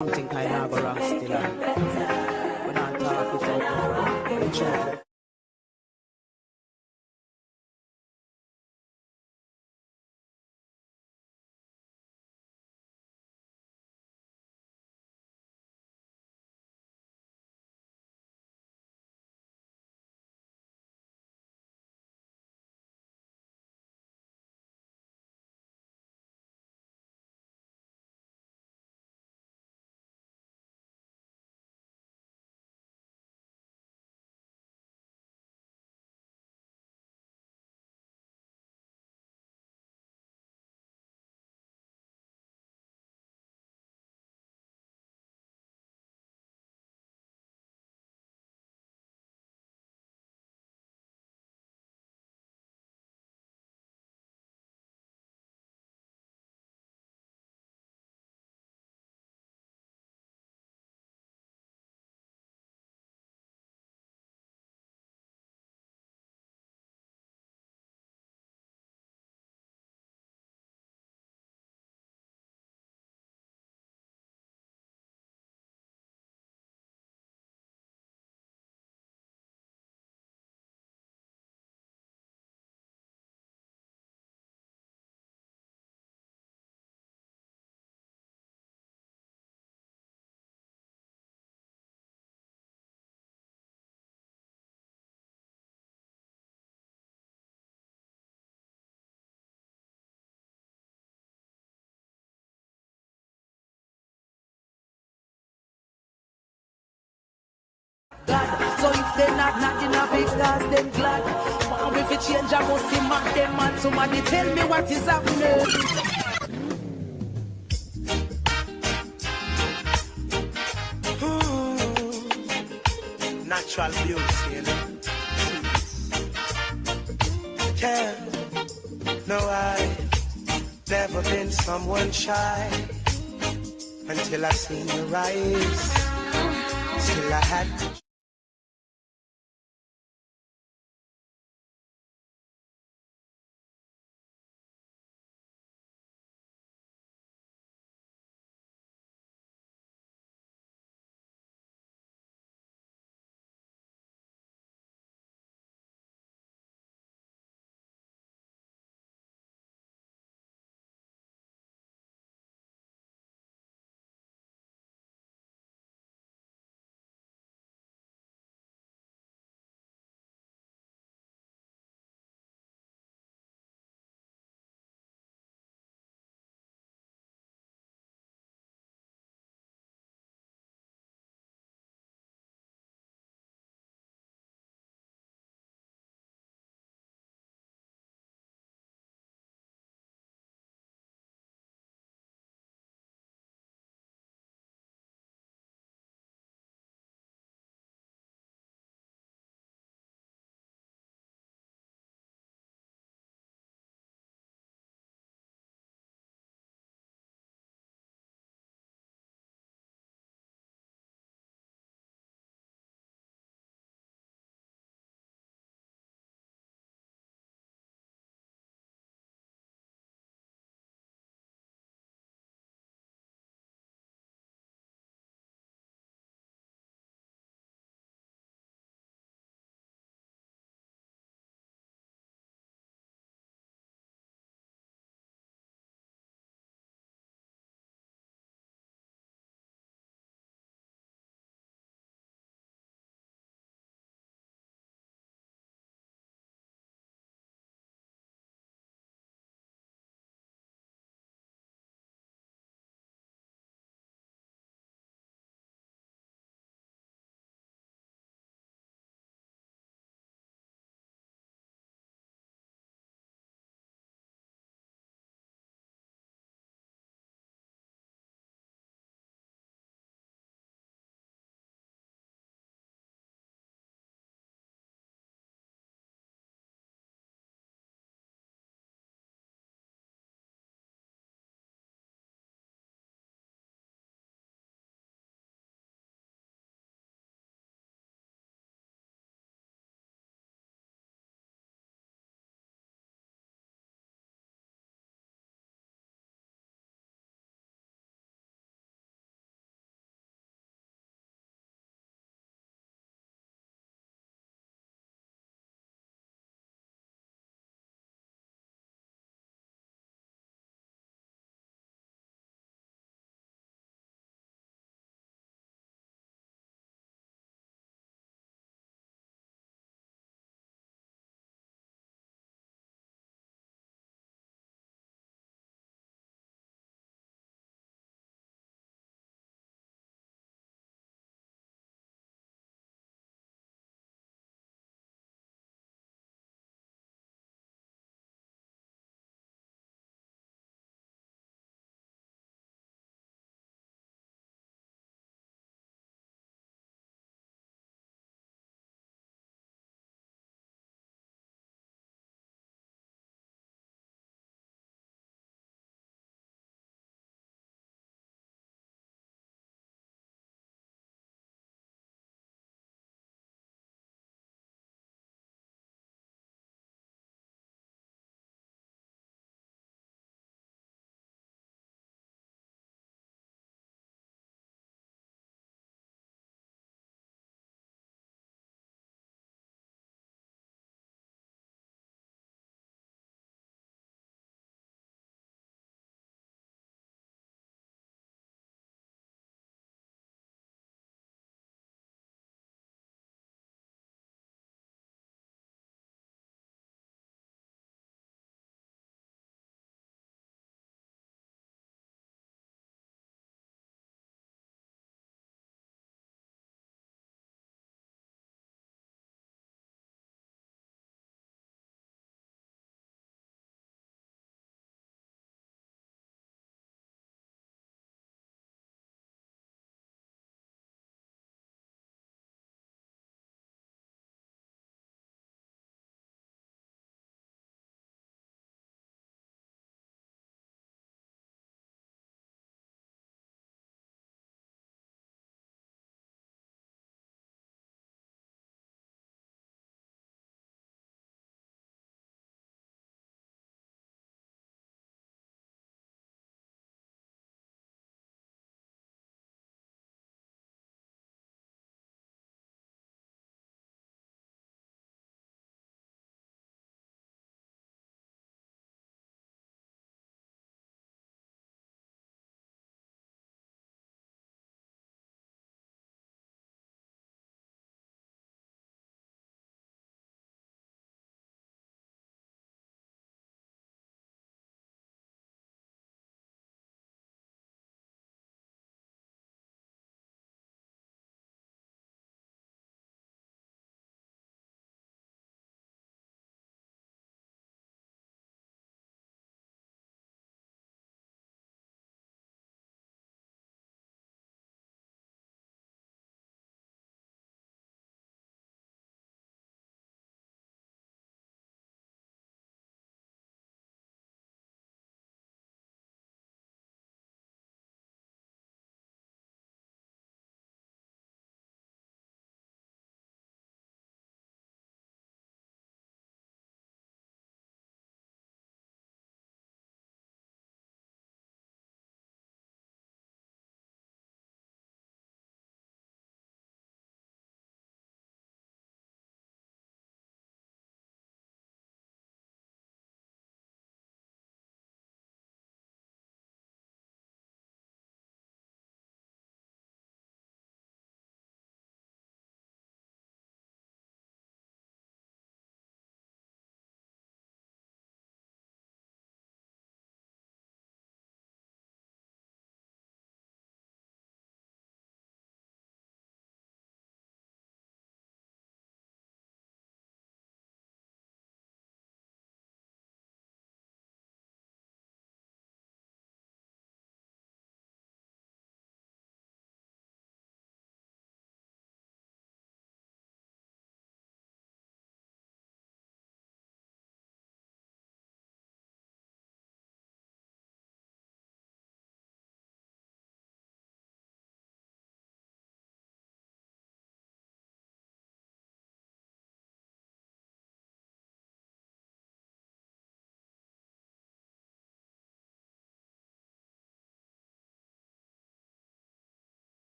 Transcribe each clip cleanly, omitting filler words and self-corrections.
Something kind of go wrong still, and we're not talking without the truth. God. So if they're not in a big class, then glad. But if it change, I must see man, them man. Somebody tell me what is happening. Natural beauty, you know. Yeah, no, I've never been someone shy until I seen your eyes. Still I had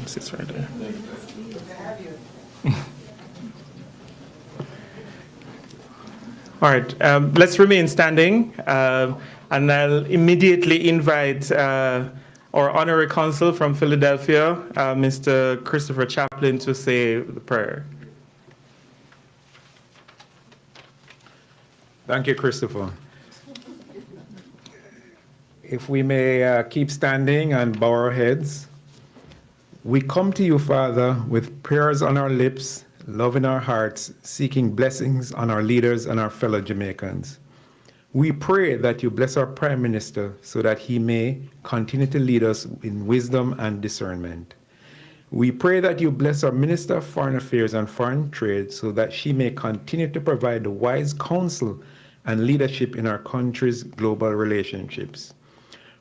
Sits right there. All right, let's remain standing, and I'll immediately invite our honorary consul from Philadelphia, Mr. Christopher Chaplin, to say the prayer. Thank you, Christopher. If we may keep standing and bow our heads, we come to you, Father, with prayers on our lips, love in our hearts, seeking blessings on our leaders and our fellow Jamaicans. We pray that you bless our Prime Minister so that he may continue to lead us in wisdom and discernment. We pray that you bless our Minister of Foreign Affairs and Foreign Trade so that she may continue to provide the wise counsel and leadership in our country's global relationships.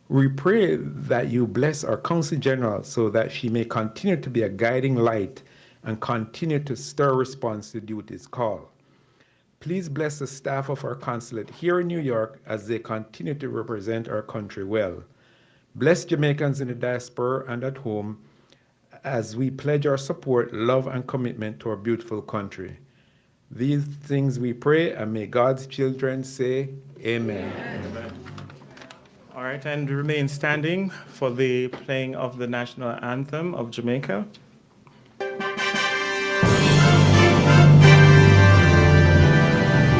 We pray that you bless our Consul General so that she may continue to be a guiding light and continue to stir response to duty's call. Please bless the staff of our consulate here in New York as they continue to represent our country well. Bless Jamaicans in the diaspora and at home as we pledge our support, love, and commitment to our beautiful country. These things we pray, and may God's children say, Amen. Amen. All right, and remain standing for the playing of the national anthem of Jamaica.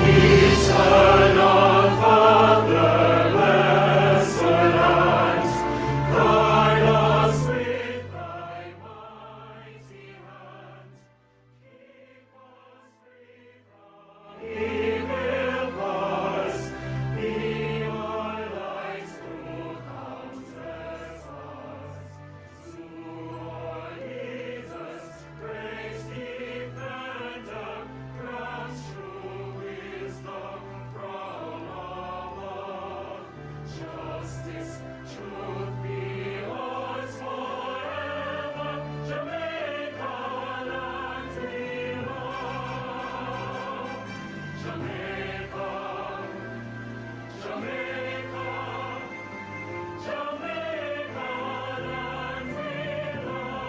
Eternal Father, bless the land, guide us with thy mighty hand, keep us free from evil powers, be our light through countless hours, to our leaders, great defender, grant true wisdom from above. Justice, truth be ours forever. Jamaica, land we love. Jamaica, Jamaica, Jamaica, land we love.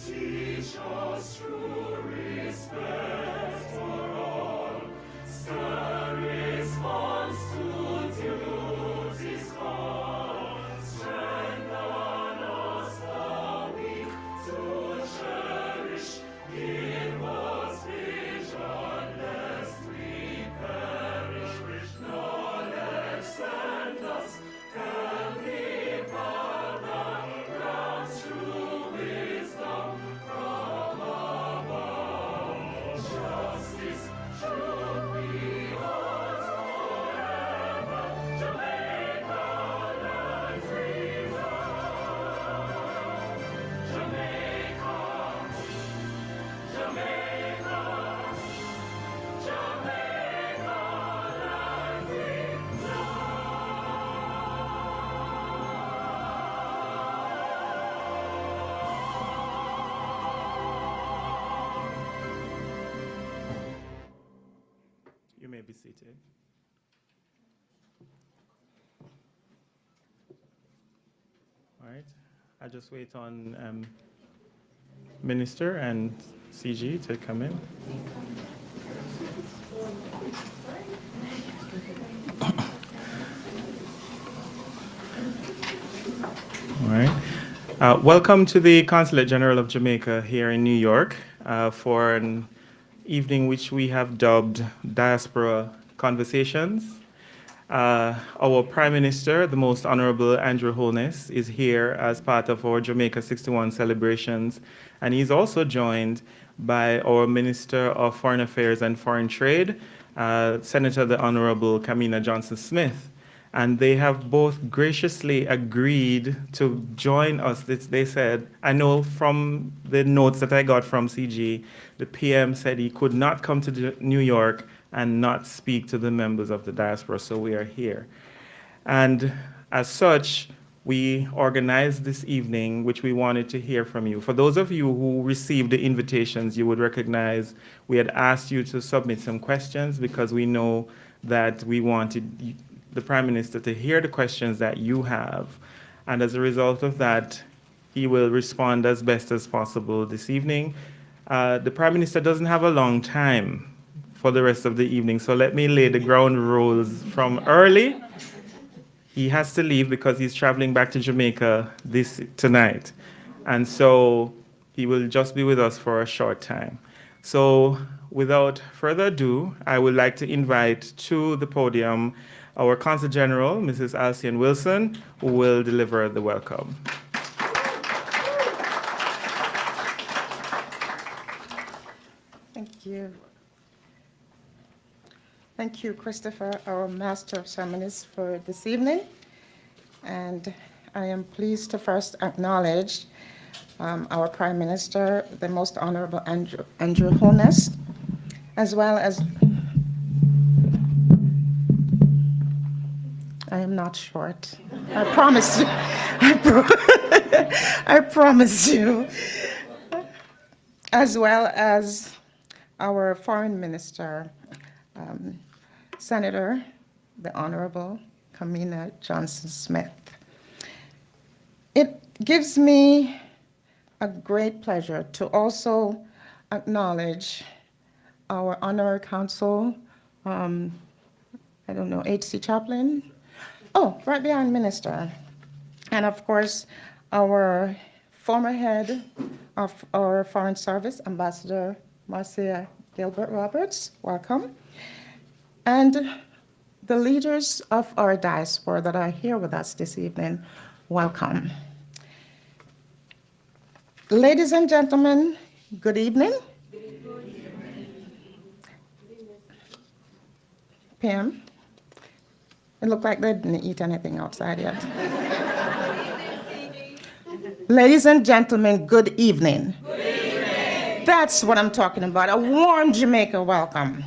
Teach us true respect for all, stir response to duty's call, strengthen us the weak to cherish, give us vision lest we perish, knowledge send us, Heavenly Father, grant true wisdom from above. Justice, truth be ours forever. Jamaica, land we love. Jamaica, Jamaica, Jamaica, land we You may be seated. All right, I'll just wait on Minister and CG to come in. All right. Welcome to the Consulate General of Jamaica here in New York for an evening which we have dubbed Diaspora Conversations. Our Prime Minister, the Most Honorable Andrew Holness, is here as part of our Jamaica 61 celebrations, and he's also joined by our Minister of Foreign Affairs and Foreign Trade, Senator the Honorable Kamina Johnson-Smith. And they have both graciously agreed to join us. They said, I know from the notes that I got from CG, the PM said he could not come to New York and not speak to the members of the diaspora, so we are here. And as such, we organized this evening, which we wanted to hear from you. For those of you who received the invitations, you would recognize we had asked you to submit some questions because we know that we wanted the Prime Minister to hear the questions that you have. And as a result of that, he will respond as best as possible this evening. The Prime Minister doesn't have a long time for the rest of the evening, so let me lay the ground rules from early. He has to leave because he's traveling back to Jamaica tonight. And so he will just be with us for a short time. So without further ado, I would like to invite to the podium our Consul General, Mrs. Alcian Wilson, who will deliver the welcome. Thank you. Thank you, Christopher, our Master of Ceremonies, for this evening. And I am pleased to first acknowledge our Prime Minister, the Most Honorable Andrew Holness, as well as, I am not short. I promise you. I promise you. As well as our Foreign Minister, Senator, the Honorable Kamina Johnson-Smith. It gives me a great pleasure to also acknowledge our Honorary Consul, H.C. Chaplin. Oh, right behind Minister. And of course, our former head of our Foreign Service, Ambassador Marcia Gilbert Roberts, welcome. And the leaders of our diaspora that are here with us this evening, welcome. Ladies and gentlemen, good evening. Pam, it looked like they didn't eat anything outside yet. Ladies and gentlemen, good evening. Good evening. That's what I'm talking about, a warm Jamaica welcome.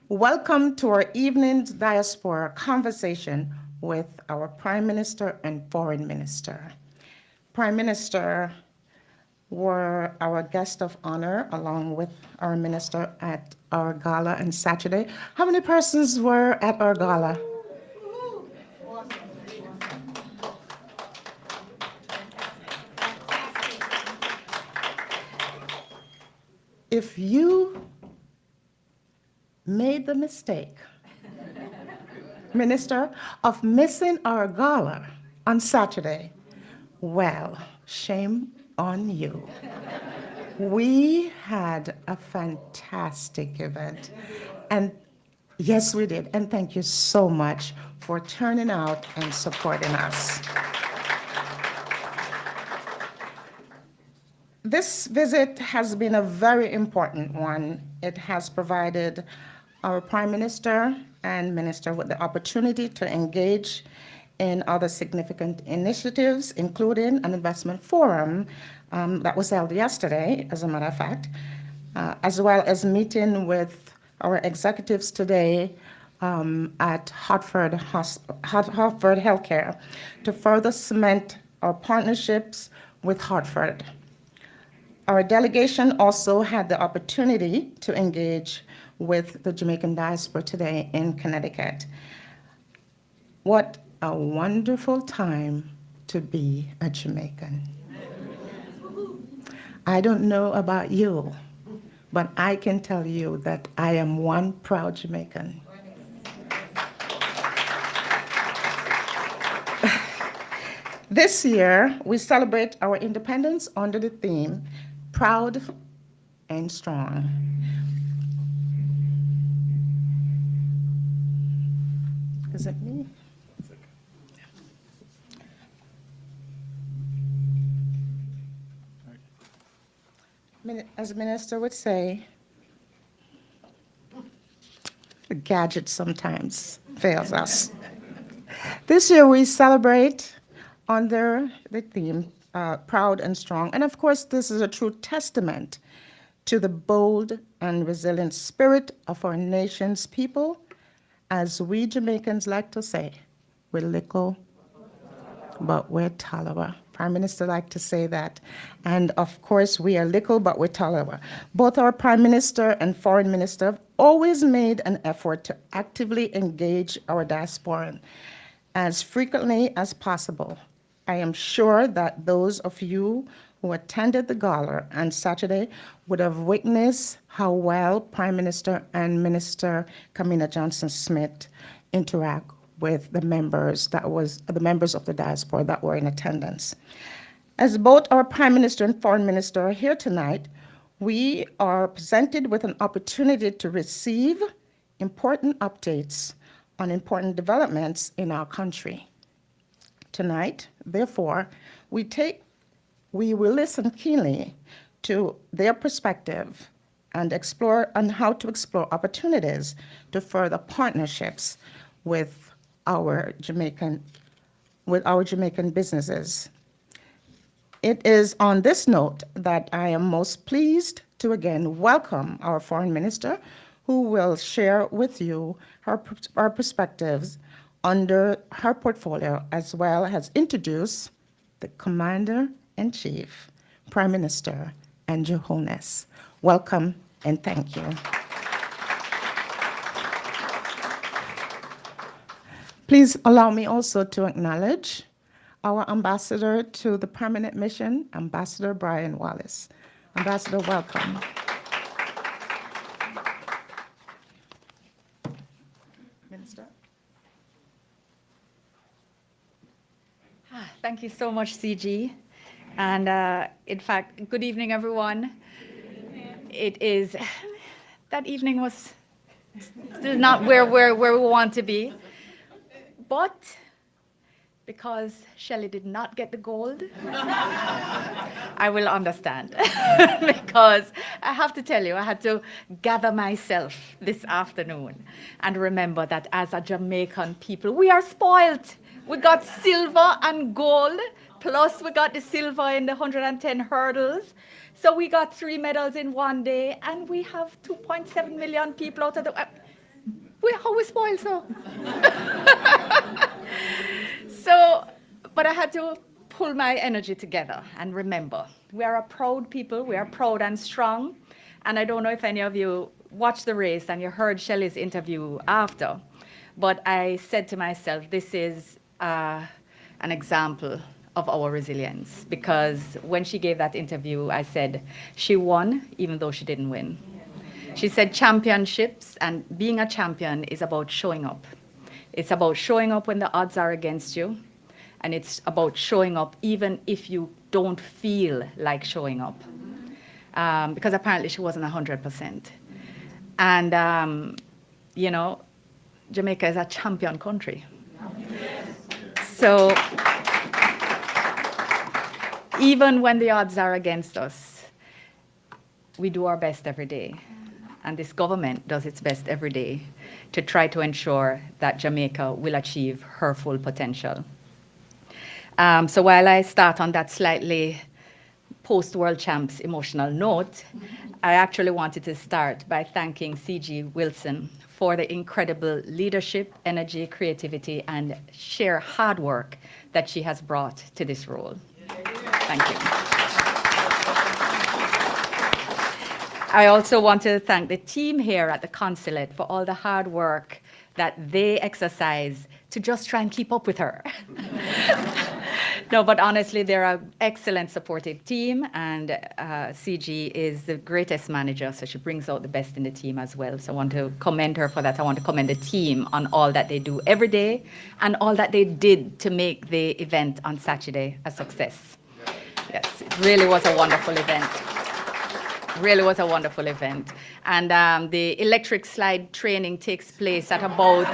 Welcome to our evening's Diaspora Conversation with our Prime Minister and Foreign Minister. Prime Minister were our guest of honor along with our minister at our gala on Saturday. How many persons were at our gala? If you made the mistake, Minister, of missing our gala on Saturday, well, shame on you. We had a fantastic event, and yes, we did, and thank you so much for turning out and supporting us. This visit has been a very important one. It has provided our Prime Minister and Minister with the opportunity to engage in other significant initiatives, including an investment forum that was held yesterday, as a matter of fact, as well as meeting with our executives today at Hartford Healthcare to further cement our partnerships with Hartford. Our delegation also had the opportunity to engage with the Jamaican diaspora today in Connecticut. What a wonderful time to be a Jamaican. I don't know about you, but I can tell you that I am one proud Jamaican. This year, we celebrate our independence under the theme, Proud and Strong. Is it me? As the minister would say, the gadget sometimes fails us. This year we celebrate under the theme, Proud and Strong. And of course, this is a true testament to the bold and resilient spirit of our nation's people. As we Jamaicans like to say, we're little, but we're tolerant. Prime Minister like to say that. And of course, we are little, but we're tolerant. Both our Prime Minister and Foreign Minister have always made an effort to actively engage our diaspora as frequently as possible. I am sure that those of you who attended the gala on Saturday would have witnessed how well Prime Minister and Minister Kamina Johnson-Smith interact with the members of the diaspora that were in attendance. As both our Prime Minister and Foreign Minister are here tonight, we are presented with an opportunity to receive important updates on important developments in our country. Tonight, therefore, we will listen keenly to their perspective and explore on how to explore opportunities to further partnerships with our Jamaican businesses. It is on this note that I am most pleased to again welcome our Foreign Minister, who will share with you her perspectives under her portfolio, as well as introduce the Commander-in-Chief, Prime Minister Andrew Holness. Welcome and thank you. Please allow me also to acknowledge our ambassador to the permanent mission, Ambassador Brian Wallace. Ambassador, welcome. Minister. Thank you so much, CG. And in fact, good evening, everyone. That evening was still not where we want to be. But because Shelley did not get the gold, I will understand. Because I have to tell you, I had to gather myself this afternoon and remember that as a Jamaican people, we are spoiled. We got silver and gold, plus we got the silver in the 110 hurdles. So we got 3 medals in one day, and we have 2.7 million people out of the... how we spoiled so? But I had to pull my energy together and remember, we are a proud people, we are proud and strong. And I don't know if any of you watched the race and you heard Shelley's interview after, but I said to myself, this is an example of our resilience, because when she gave that interview, I said, she won even though she didn't win. She said championships and being a champion is about showing up. It's about showing up when the odds are against you. And it's about showing up even if you don't feel like showing up. Because apparently she wasn't 100%. And, you know, Jamaica is a champion country. So even when the odds are against us, we do our best every day. And this government does its best every day to try to ensure that Jamaica will achieve her full potential. So while I start on that slightly post-World Champs emotional note, I actually wanted to start by thanking C.G. Wilson for the incredible leadership, energy, creativity, and sheer hard work that she has brought to this role. Thank you. I also want to thank the team here at the consulate for all the hard work that they exercise to just try and keep up with her. No, but honestly, they're an excellent supportive team, and CG is the greatest manager, so she brings out the best in the team as well. So I want to commend her for that. I want to commend the team on all that they do every day and all that they did to make the event on Saturday a success. Yes, it really was a wonderful event. Really was a wonderful event. And the electric slide training takes place at about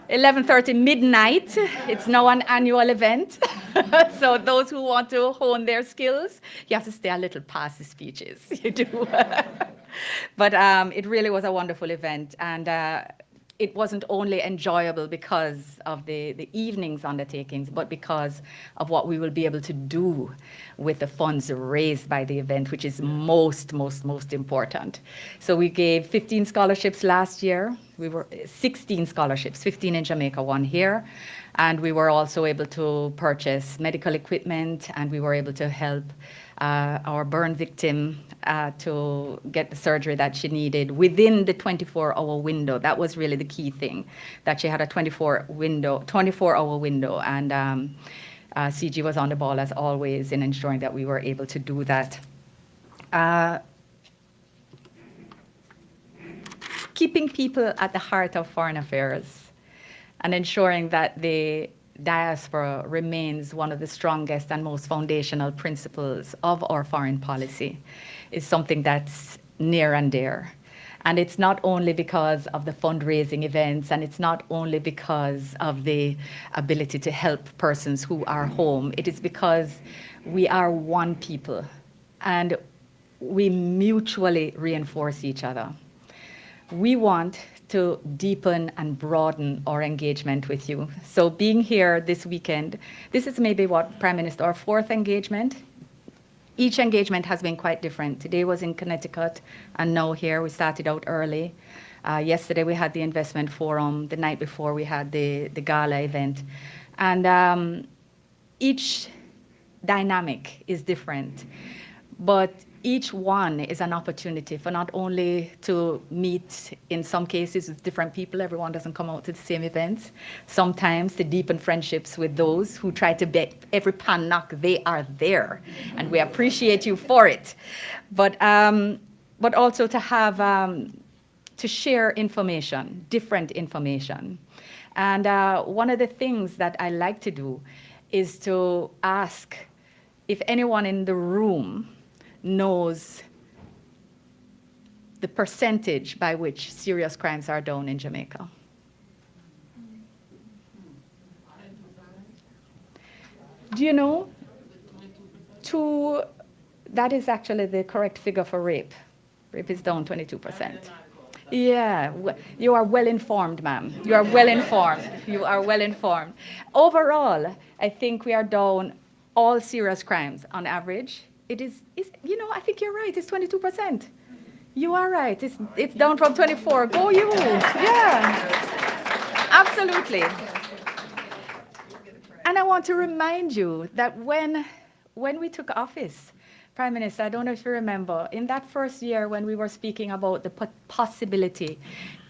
11:30 midnight. It's now an annual event. So those who want to hone their skills, you have to stay a little past the speeches. You do. But it really was a wonderful event. And it wasn't only enjoyable because of the evening's undertakings, but because of what we will be able to do with the funds raised by the event, which is most important. So we gave 15 scholarships last year. We were 16 scholarships, 15 in Jamaica, 1 here. And we were also able to purchase medical equipment, and we were able to help our burn victim to get the surgery that she needed within the 24-hour window. That was really the key thing, that she had a 24-hour window, and CG was on the ball as always in ensuring that we were able to do that. Keeping people at the heart of foreign affairs and ensuring that the diaspora remains one of the strongest and most foundational principles of our foreign policy is something that's near and dear. And it's not only because of the fundraising events, and it's not only because of the ability to help persons who are home. It is because we are one people and we mutually reinforce each other. We want to deepen and broaden our engagement with you. So being here this weekend, this is maybe what, Prime Minister, our fourth engagement. Each engagement has been quite different. Today was in Connecticut, and now here. We started out early. Yesterday we had the investment forum. The night before we had the gala event. And each dynamic is different, but each one is an opportunity for not only to meet, in some cases, with different people. Everyone doesn't come out to the same events. Sometimes to deepen friendships with those who try to bet every pan knock they are there, and we appreciate you for it. But also to have to share information, different information. And one of the things that I like to do is to ask if anyone in the room knows the percentage by which serious crimes are down in Jamaica. Do you know? That is actually the correct figure for rape. Rape is down 22%. Yeah, you are well informed, ma'am. You are well informed. You are well informed. Overall, I think we are down all serious crimes on average. It is, I think you're right, it's 22%. You are right, it's down from 24. Go you, yeah, absolutely. And I want to remind you that when we took office, Prime Minister, I don't know if you remember, in that first year when we were speaking about the possibility,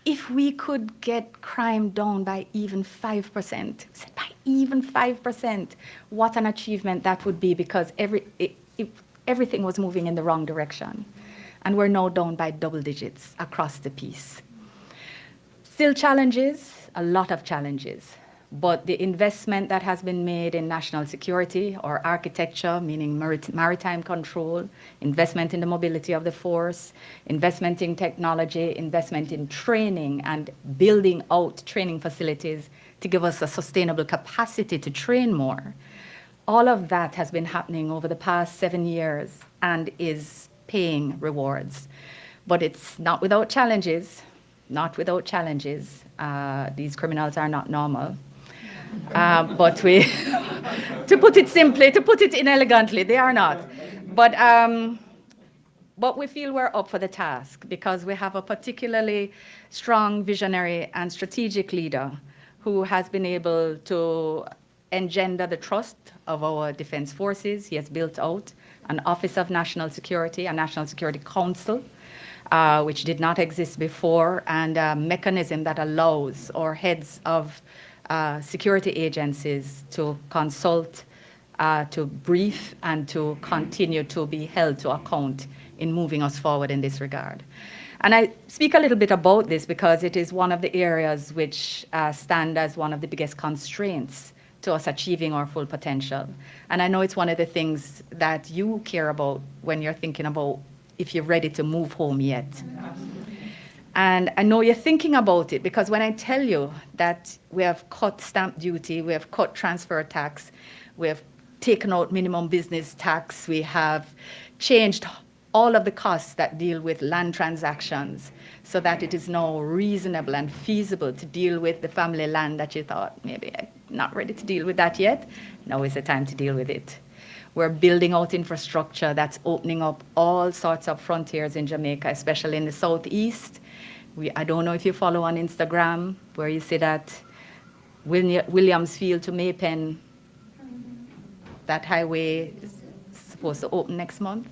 if we could get crime down by even 5%, by even 5%, what an achievement that would be, because everything was moving in the wrong direction. And we're now down by double digits across the piece. Still challenges, a lot of challenges. But the investment that has been made in national security or architecture, meaning maritime control, investment in the mobility of the force, investment in technology, investment in training and building out training facilities to give us a sustainable capacity to train more. All of that has been happening over the past 7 years and is paying rewards. But it's not without challenges, not without challenges. These criminals are not normal. But to put it simply, to put it inelegantly, they are not. But we feel we're up for the task because we have a particularly strong visionary and strategic leader who has been able to engender the trust of our defense forces. He has built out an Office of National Security, a National Security Council, which did not exist before, and a mechanism that allows our heads of security agencies to consult, to brief, and to continue to be held to account in moving us forward in this regard. And I speak a little bit about this because it is one of the areas which stand as one of the biggest constraints to us achieving our full potential. And I know it's one of the things that you care about when you're thinking about if you're ready to move home yet. And I know you're thinking about it because when I tell you that we have cut stamp duty, we have cut transfer tax, we have taken out minimum business tax, we have changed all of the costs that deal with land transactions so that it is now reasonable and feasible to deal with the family land that you thought, maybe I'm not ready to deal with that yet. Now is the time to deal with it. We're building out infrastructure that's opening up all sorts of frontiers in Jamaica, especially in the southeast. I don't know if you follow on Instagram, where you see that Williamsfield to Maypen, that highway. supposed to open next month.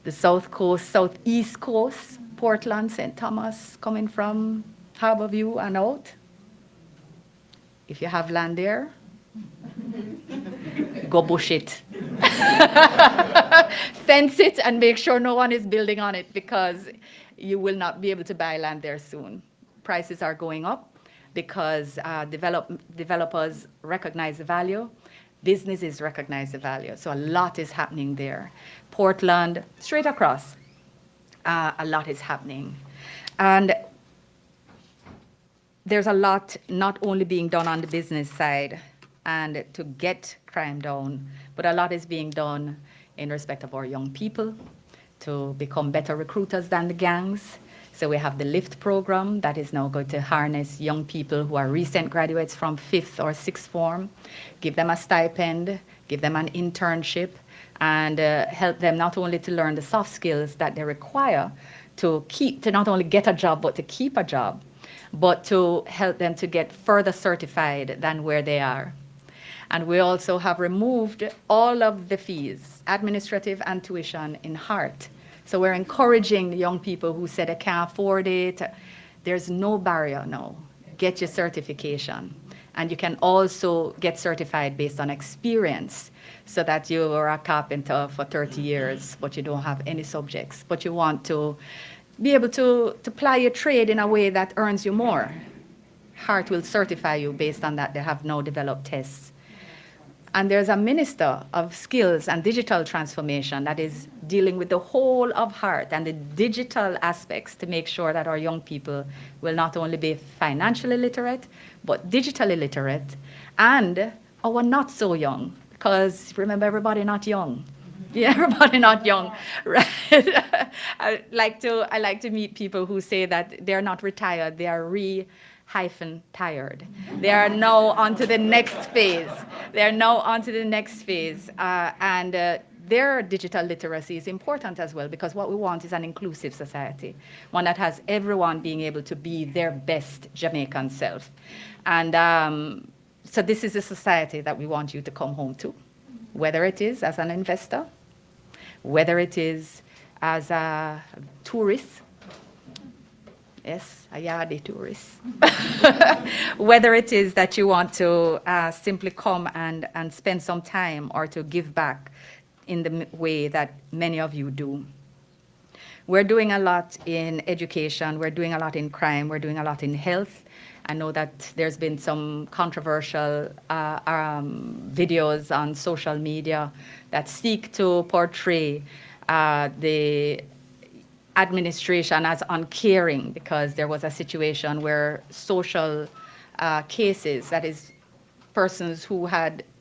The South Coast, Southeast Coast, Portland, St. Thomas, coming from Harborview and out. If you have land there, go bush it. Fence it and make sure no one is building on it, because you will not be able to buy land there soon. Prices are going up because developers recognize the value, businesses recognize the value. So a lot is happening there. Portland, straight across, a lot is happening. And there's a lot not only being done on the business side and to get crime down, but a lot is being done in respect of our young people to become better recruiters than the gangs. So we have the LIFT program that is now going to harness young people who are recent graduates from 5th or 6th form, give them a stipend, give them an internship, and help them not only to learn the soft skills that they require to not only get a job, but to keep a job, but to help them to get further certified than where they are. And we also have removed all of the fees, administrative and tuition, in heart. So we're encouraging the young people who said they can't afford it. There's no barrier now. Get your certification. And you can also get certified based on experience, so that you are a carpenter for 30 years, but you don't have any subjects, but you want to be able to ply your trade in a way that earns you more. Heart will certify you based on that. They have now developed tests. And there's a minister of skills and digital transformation that is dealing with the whole of Heart and the digital aspects to make sure that our young people will not only be financially literate, but digitally literate, and our not so young, because remember, everybody not young. Yeah, everybody not young, right? I like to meet people who say that they're not retired, they are tired. They are now on to the next phase. They are now on to the next phase. And their digital literacy is important as well, because what we want is an inclusive society, one that has everyone being able to be their best Jamaican self. And so this is a society that we want you to come home to, whether it is as an investor, whether it is as a tourist. Yes, a Yardie tourist. Whether it is that you want to simply come and spend some time, or to give back in the way that many of you do. We're doing a lot in education, we're doing a lot in crime, we're doing a lot in health. I know that there's been some controversial videos on social media that seek to portray the administration as uncaring, because there was a situation where social cases, that is persons who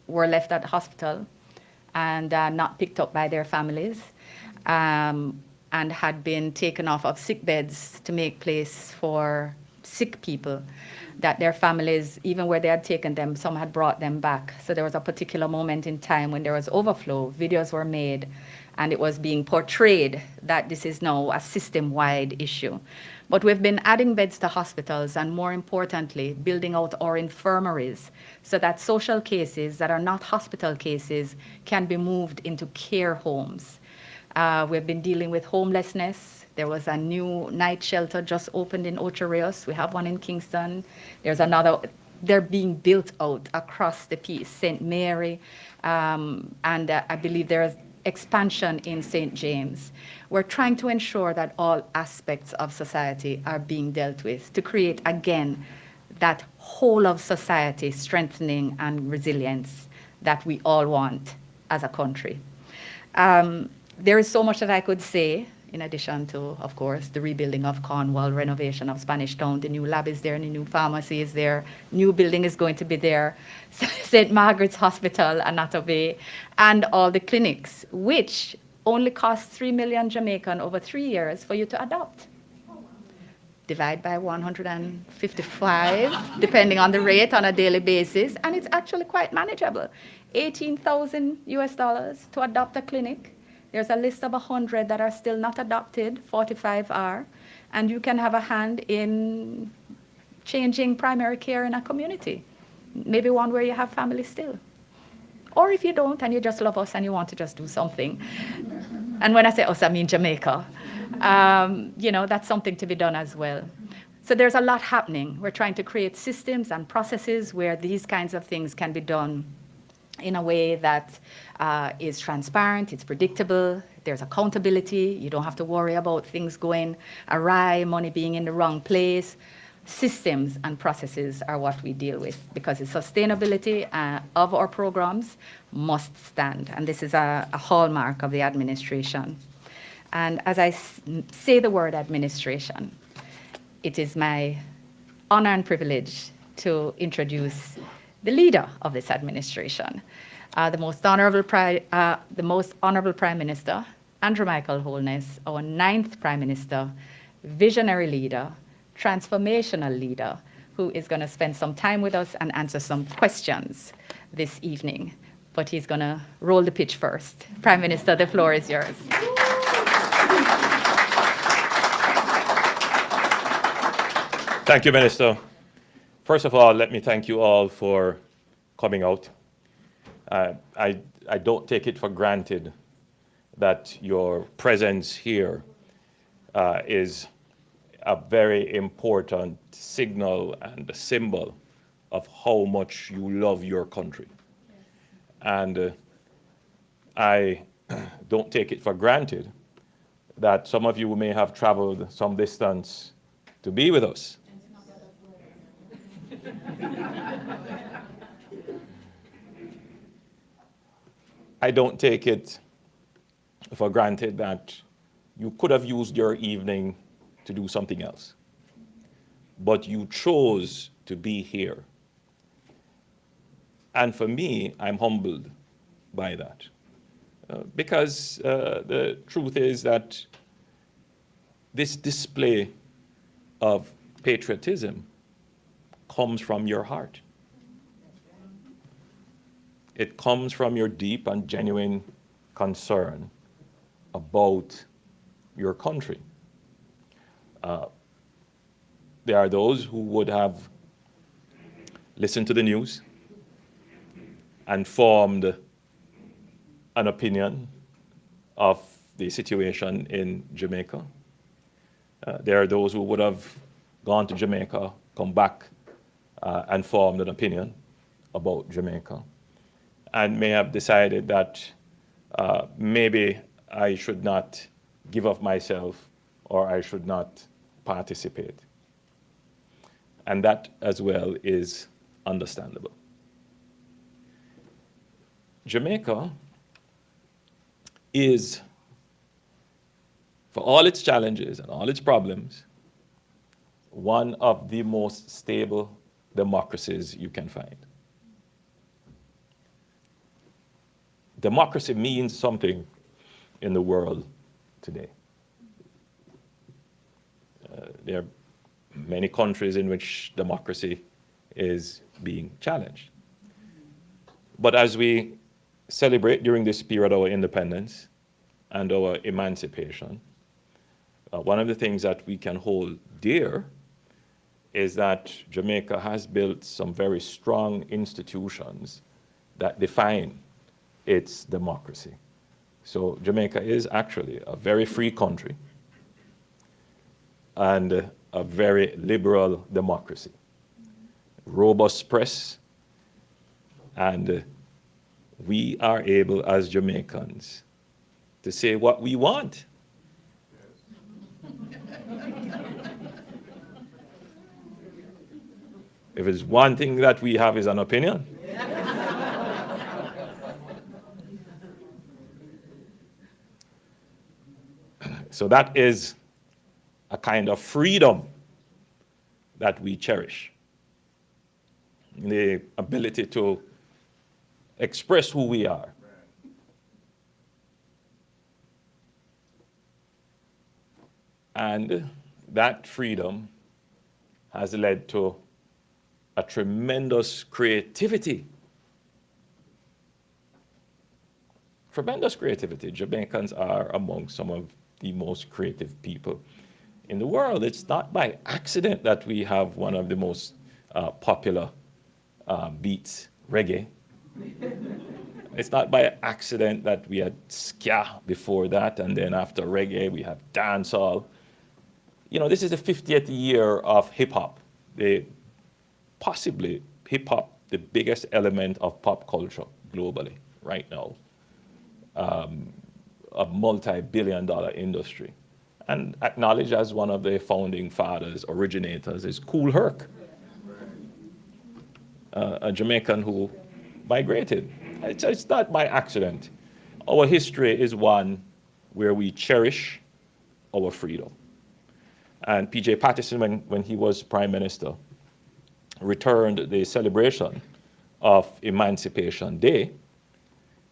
were left at the hospital and not picked up by their families, and had been taken off of sick beds to make place for sick people, that their families, even where they had taken them, some had brought them back. So there was a particular moment in time when there was overflow, videos were made, and it was being portrayed that this is now a system-wide issue. But we've been adding beds to hospitals, and more importantly, building out our infirmaries so that social cases that are not hospital cases can be moved into care homes. We've been dealing with homelessness. There was a new night shelter just opened in Ocho Rios. We have one in Kingston. There's another. They're being built out across the piece, St. Mary, and I believe there's expansion in St. James. We're trying to ensure that all aspects of society are being dealt with to create, again, that whole of society strengthening and resilience that we all want as a country. There is so much that I could say, in addition to, of course, the rebuilding of Cornwall, renovation of Spanish Town, the new lab is there, the new pharmacy is there, new building is going to be there, St. Margaret's Hospital, Anata Bay, and all the clinics, which only cost 3 million Jamaican over 3 years for you to adopt. Divide by 155, depending on the rate on a daily basis, and it's actually quite manageable. $18,000 to adopt a clinic. There's a list of 100 that are still not adopted, 45 are, and you can have a hand in changing primary care in a community, maybe one where you have family still. Or if you don't and you just love us and you want to just do something. And when I say us, I mean Jamaica. That's something to be done as well. So there's a lot happening. We're trying to create systems and processes where these kinds of things can be done in a way that is transparent, it's predictable, there's accountability, you don't have to worry about things going awry, money being in the wrong place. Systems and processes are what we deal with because the sustainability of our programs must stand. And this is a hallmark of the administration. And as I say the word administration, it is my honor and privilege to introduce the leader of this administration, the most honorable Prime Minister, Andrew Michael Holness, our 9th Prime Minister, visionary leader, transformational leader, who is going to spend some time with us and answer some questions this evening. But he's going to roll the pitch first. Prime Minister, the floor is yours. Thank you, Minister. First of all, let me thank you all for coming out. I don't take it for granted that your presence here is a very important signal and a symbol of how much you love your country. And I don't take it for granted that some of you may have traveled some distance to be with us. I don't take it for granted that you could have used your evening to do something else, but you chose to be here. And for me, I'm humbled by that, because the truth is that this display of patriotism comes from your heart. It comes from your deep and genuine concern about your country. There are those who would have listened to the news and formed an opinion of the situation in Jamaica. There are those who would have gone to Jamaica, come back, and formed an opinion about Jamaica, and may have decided that maybe I should not give of myself or I should not participate. And that as well is understandable. Jamaica is, for all its challenges and all its problems, one of the most stable democracies you can find. Democracy means something in the world today. There are many countries in which democracy is being challenged. But as we celebrate during this period our independence and our emancipation, one of the things that we can hold dear is that Jamaica has built some very strong institutions that define its democracy. So Jamaica is actually a very free country and a very liberal democracy. Robust press, and we are able as Jamaicans to say what we want. If it's one thing that we have is an opinion. So that is a kind of freedom that we cherish. The ability to express who we are. And that freedom has led to a tremendous creativity. Tremendous creativity. Jamaicans are among some of the most creative people in the world. It's not by accident that we have one of the most popular beats, reggae, It's not by accident that we had ska before that, and then after reggae, we have dancehall. You know, this is the 50th year of hip hop. Possibly hip hop, the biggest element of pop culture globally right now. A multi-billion-dollar industry. And acknowledged as one of the founding fathers, originators, is Kool Herc, a Jamaican who migrated. It's not by accident. Our history is one where we cherish our freedom. And P.J. Patterson, when he was Prime Minister, returned the celebration of Emancipation Day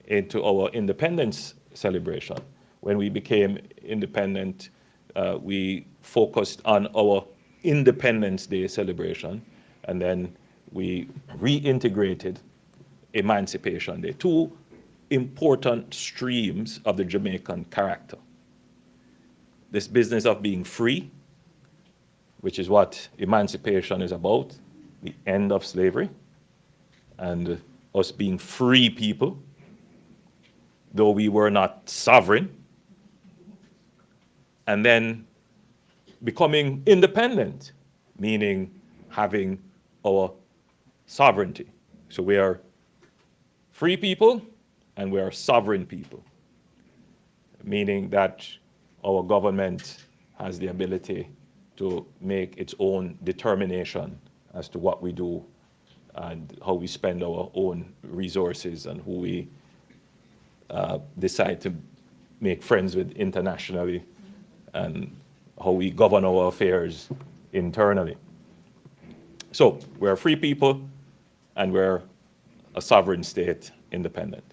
into our independence celebration. When we became independent, we focused on our Independence Day celebration, and then we reintegrated Emancipation Day. Two important streams of the Jamaican character. This business of being free, which is what emancipation is about, the end of slavery, and us being free people, though we were not sovereign, and then becoming independent, meaning having our sovereignty. So we are free people and we are sovereign people, meaning that our government has the ability to make its own determination as to what we do and how we spend our own resources and who we decide to make friends with internationally and how we govern our affairs internally. So we're free people and we're a sovereign state, independent.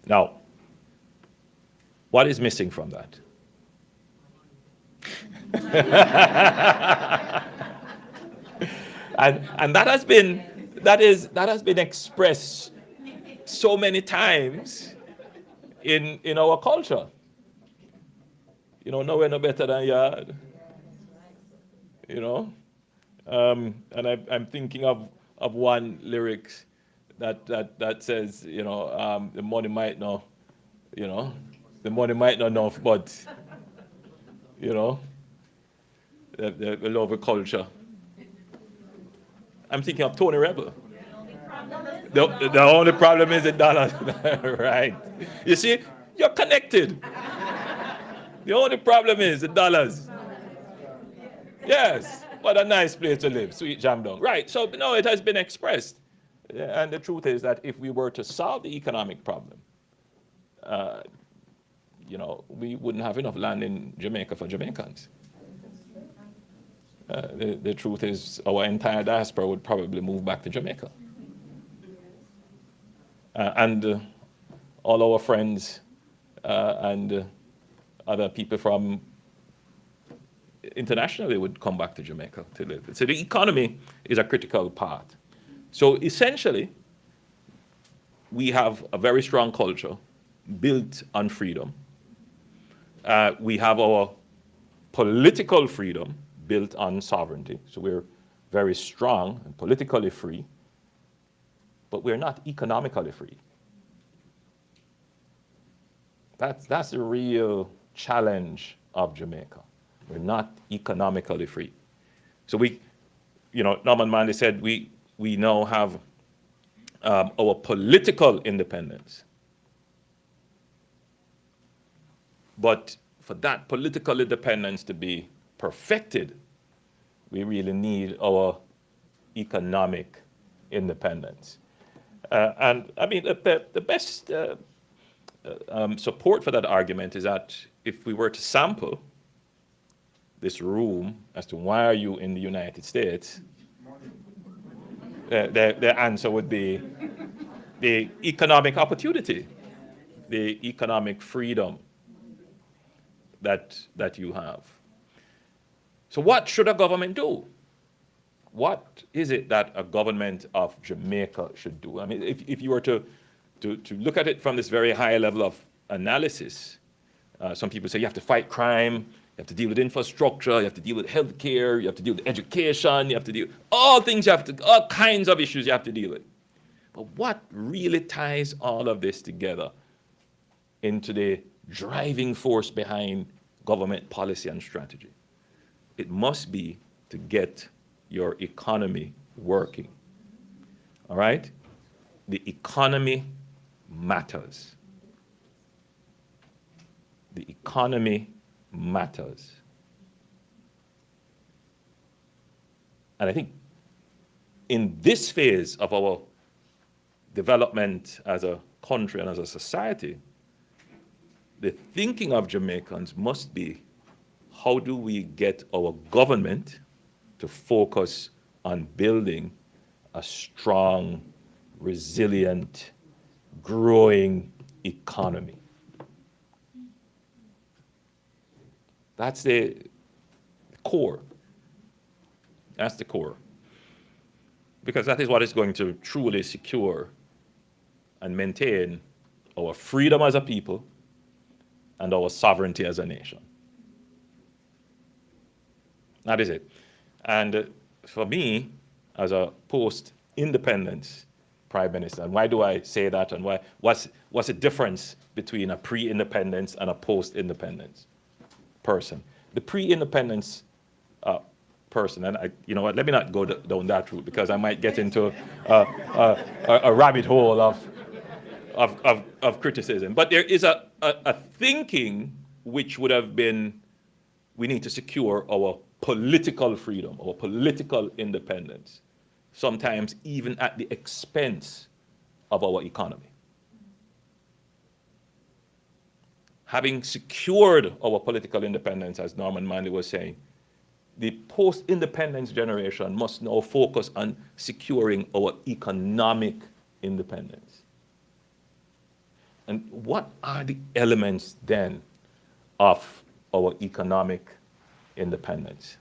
Now, what is missing from that? and that has been expressed so many times in our culture. You know, no, we're no better than you. You know, and I'm thinking of one lyrics that says, you know, the money might not, you know, the money might not enough, but you know, the love of culture. I'm thinking of Tony Rebel. The only problem is the dollar, right? You see, you're connected. The only problem is the dollars. Yes, what a nice place to live, Sweet Jamdong. Right, so no, it has been expressed. And the truth is that if we were to solve the economic problem, you know, we wouldn't have enough land in Jamaica for Jamaicans. The truth is our entire diaspora would probably move back to Jamaica. And all our friends and other people from internationally would come back to Jamaica to live. So the economy is a critical part. So essentially, we have a very strong culture built on freedom. We have our political freedom built on sovereignty. So we're very strong and politically free, but we're not economically free. That's the real challenge of Jamaica. We're not economically free. So we, you know, Norman Manley said we now have our political independence. But for that political independence to be perfected, we really need our economic independence. And I mean, the best support for that argument is that if we were to sample this room as to why are you in the United States, the answer would be the economic opportunity, the economic freedom that you have. So what should a government do? What is it that a government of Jamaica should do? I mean, if you were to look at it from this very high level of analysis, some people say you have to fight crime, you have to deal with infrastructure, you have to deal with healthcare, you have to deal with education, you have to deal all things, all kinds of issues you have to deal with. But what really ties all of this together into the driving force behind government policy and strategy? It must be to get your economy working. All right? The economy matters. The economy matters. And I think in this phase of our development as a country and as a society, the thinking of Jamaicans must be, how do we get our government to focus on building a strong, resilient, growing economy? That's the core. That's the core. Because that is what is going to truly secure and maintain our freedom as a people and our sovereignty as a nation. That is it. And for me, as a post-independence prime minister, and why do I say that, and what's the difference between a pre-independence and a post-independence person? The pre-independence person, and you know what, let me not go down that route, because I might get into a rabbit hole of criticism. But there is a thinking which would have been, we need to secure our political freedom, our political independence, sometimes even at the expense of our economy. Having secured our political independence, as Norman Manley was saying, the post-independence generation must now focus on securing our economic independence. And what are the elements then of our economic independence?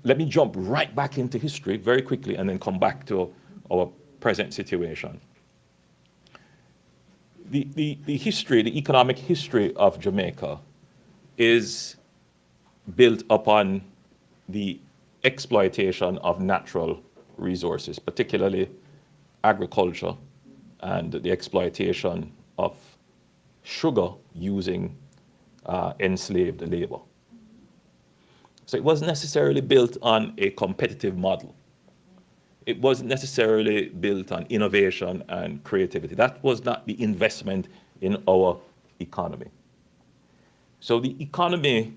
Let me jump right back into history very quickly and then come back to our present situation. The history, the economic history of Jamaica is built upon the exploitation of natural resources, particularly agriculture and the exploitation of sugar using enslaved labor. So it wasn't necessarily built on a competitive model. It wasn't necessarily built on innovation and creativity. That was not the investment in our economy. So the economy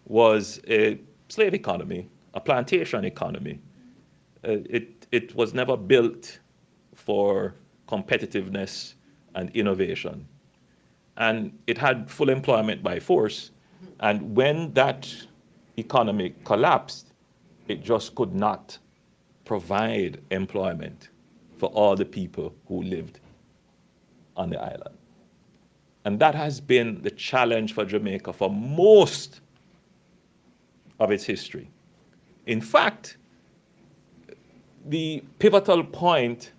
was a slave economy, a plantation economy. It was never built for competitiveness and innovation. And it had full employment by force. And when that economy collapsed, it just could not provide employment for all the people who lived on the island. And that has been the challenge for Jamaica for most of its history. In fact, the pivotal point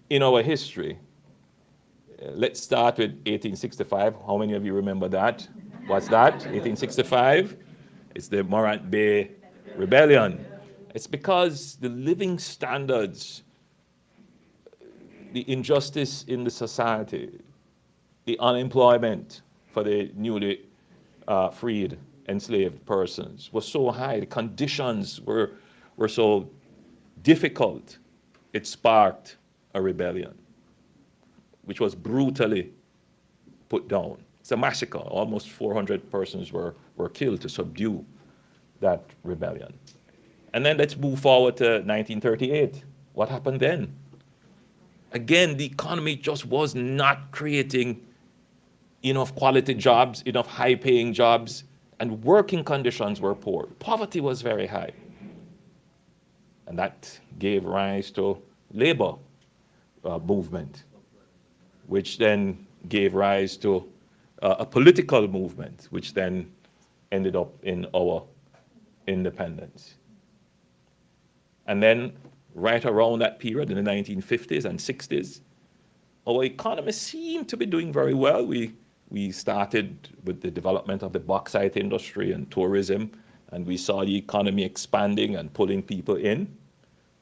in our history, let's start with 1865. How many of you remember that? What's that? 1865? It's the Morant Bay Rebellion. It's because the living standards, the injustice in the society, the unemployment for the newly freed, enslaved persons was so high, the conditions were so difficult, it sparked a rebellion, which was brutally put down. It's a massacre. Almost 400 persons were killed to subdue that rebellion. And then let's move forward to 1938. What happened then? Again, the economy just was not creating enough quality jobs, enough high-paying jobs, and working conditions were poor. Poverty was very high. And that gave rise to labor movement, which then gave rise to a political movement, which then ended up in our independence. And then right around that period, in the 1950s and 60s, our economy seemed to be doing very well. We started with the development of the bauxite industry and tourism, and we saw the economy expanding and pulling people in.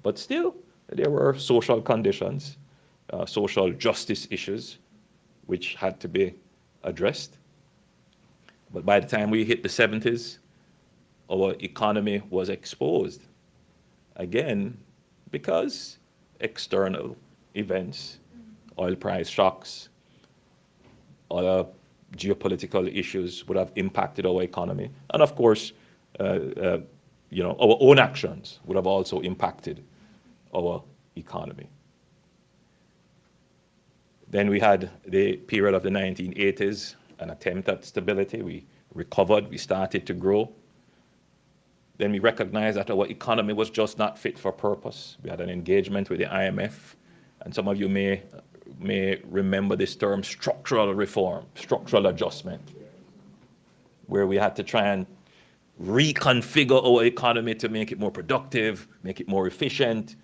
But still, there were social conditions, social justice issues, which had to be addressed. But by the time we hit the 70s, our economy was exposed again because external events, oil price shocks, other geopolitical issues would have impacted our economy. And of course, our own actions would have also impacted our economy. Then we had the period of the 1980s, an attempt at stability. We recovered, we started to grow. Then we recognized that our economy was just not fit for purpose. We had an engagement with the IMF, and some of you may remember this term, structural reform, structural adjustment, where we had to try and reconfigure our economy to make it more productive, make it more efficient,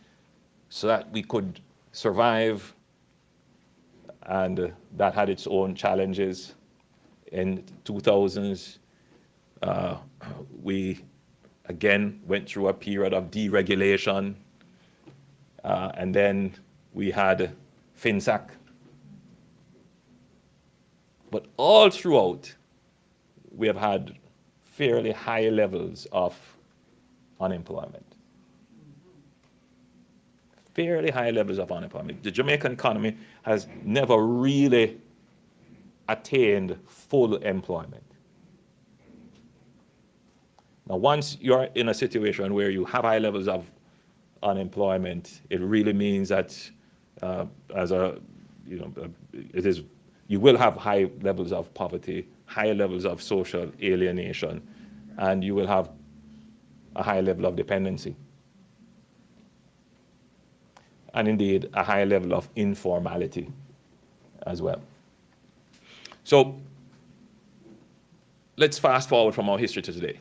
so that we could survive. And that had its own challenges. In 2000s, we again went through a period of deregulation, and then we had FinSac. But all throughout, we have had fairly high levels of unemployment. Fairly high levels of unemployment. The Jamaican economy has never really attained full employment. Now, once you're in a situation where you have high levels of unemployment, it really means that you will have high levels of poverty, high levels of social alienation, and you will have a high level of dependency. And indeed, a high level of informality as well. So let's fast forward from our history to today.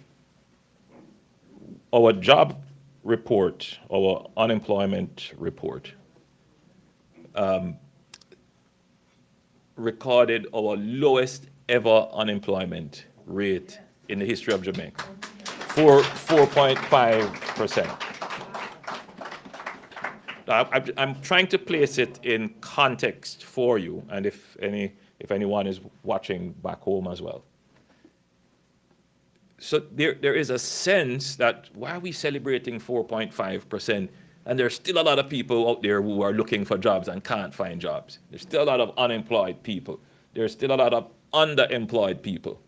Our job report, our unemployment report, recorded our lowest ever unemployment rate in the history of Jamaica, 4.5%. I'm trying to place it in context for you, and if anyone is watching back home as well. So there is a sense that why are we celebrating 4.5%? And there's still a lot of people out there who are looking for jobs and can't find jobs. There's still a lot of unemployed people. There's still a lot of underemployed people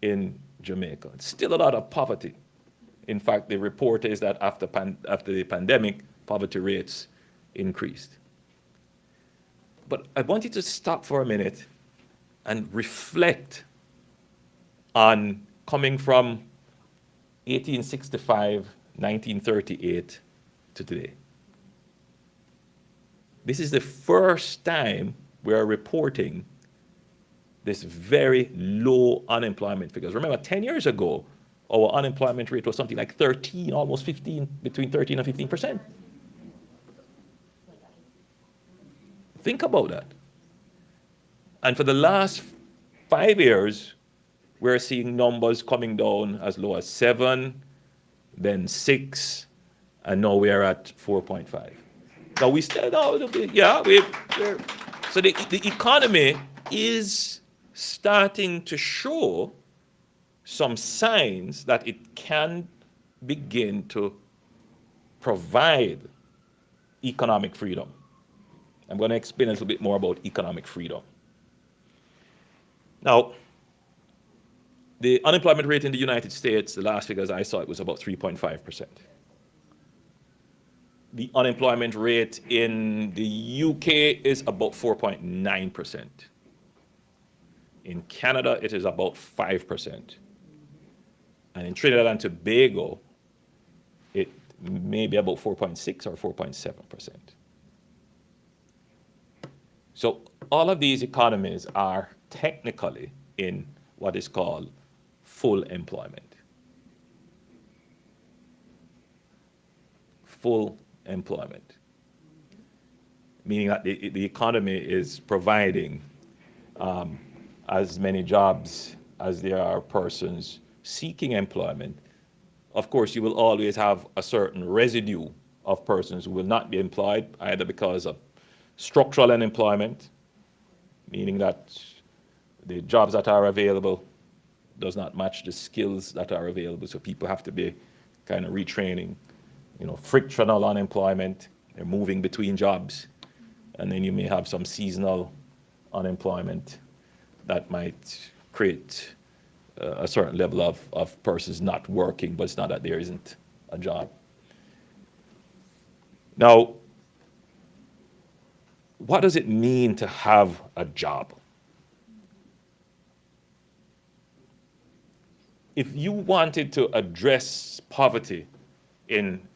in Jamaica. It's still a lot of poverty. In fact, the report is that after the pandemic, poverty rates increased. But I want you to stop for a minute and reflect on coming from 1865, 1938 to today. This is the first time we are reporting this very low unemployment figures. Remember, 10 years ago, our unemployment rate was something like 13, almost 15, between 13 and 15%. Think about that. And for the last 5 years, we're seeing numbers coming down as low as 7, then 6, and now we're at 4.5. Now we still know a little bit, yeah. So the economy is starting to show some signs that it can begin to provide economic freedom. I'm going to explain a little bit more about economic freedom. Now, the unemployment rate in the United States, the last figures I saw, it was about 3.5%. The unemployment rate in the UK is about 4.9%. In Canada, it is about 5%. And in Trinidad and Tobago, it may be about 4.6 or 4.7%. So all of these economies are technically in what is called full employment. Full employment. Meaning that the economy is providing as many jobs as there are persons seeking employment. Of course, you will always have a certain residue of persons who will not be employed, either because of structural unemployment, meaning that the jobs that are available does not match the skills that are available, so people have to be kind of retraining. Frictional unemployment, they're moving between jobs, and then you may have some seasonal unemployment that might create a certain level of persons not working, but it's not that there isn't a job. Now, what does it mean to have a job? If you wanted to address poverty in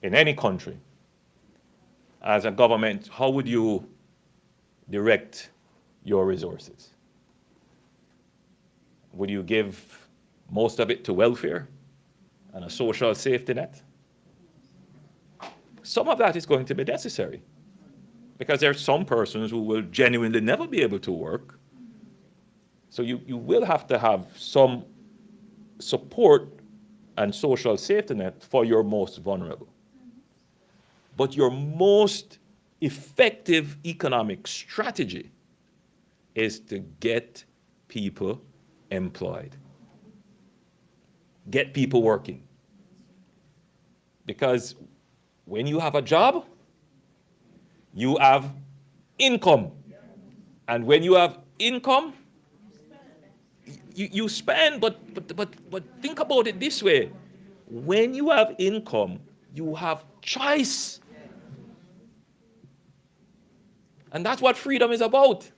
any country, as a government, how would you direct your resources? Would you give most of it to welfare and a social safety net? Some of that is going to be necessary, because there are some persons who will genuinely never be able to work. So you will have to have some support and social safety net for your most vulnerable. But your most effective economic strategy is to get people employed. Get people working. Because when you have a job, you have income. And when you have income, you spend, but think about it this way. When you have income, you have choice. And that's what freedom is about.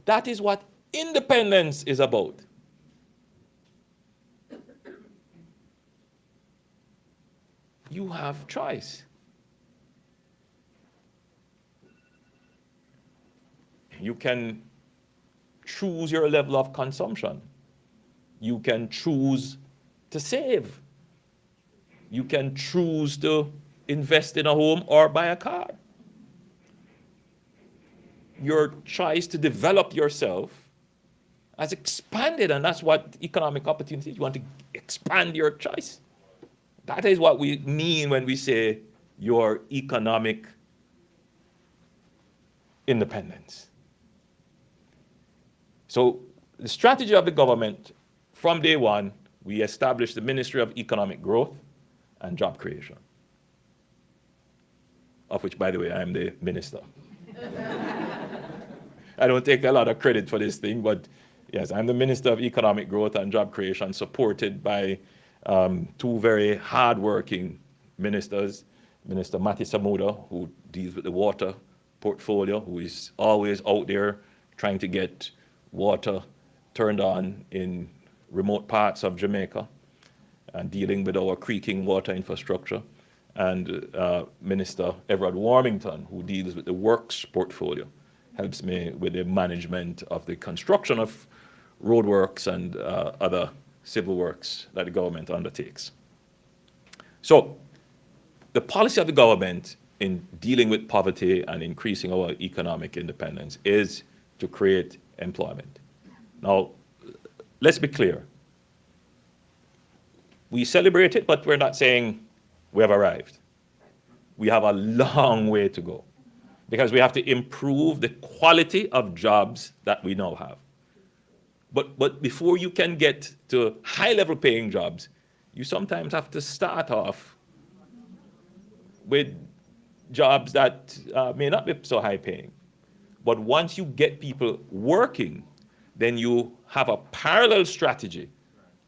That is what independence is about. You have choice. You can choose your level of consumption. You can choose to save. You can choose to invest in a home or buy a car. Your choice to develop yourself has expanded, and that's what economic opportunity is. You want to expand your choice. That is what we mean when we say your economic independence. So the strategy of the government, from day one, we established the Ministry of Economic Growth and Job Creation, of which, by the way, I am the minister. I don't take a lot of credit for this thing, but yes, I'm the Minister of Economic Growth and Job Creation, supported by two very hard-working ministers, Minister Mati Samuda, who deals with the water portfolio, who is always out there trying to get water turned on in remote parts of Jamaica and dealing with our creaking water infrastructure, and Minister Everard Warmington, who deals with the works portfolio, helps me with the management of the construction of roadworks and other civil works that the government undertakes. So the policy of the government in dealing with poverty and increasing our economic independence is to create employment. Now, let's be clear. We celebrate it, but we're not saying we have arrived. We have a long way to go, because we have to improve the quality of jobs that we now have. But before you can get to high-level paying jobs, you sometimes have to start off with jobs that may not be so high paying. But once you get people working, then you have a parallel strategy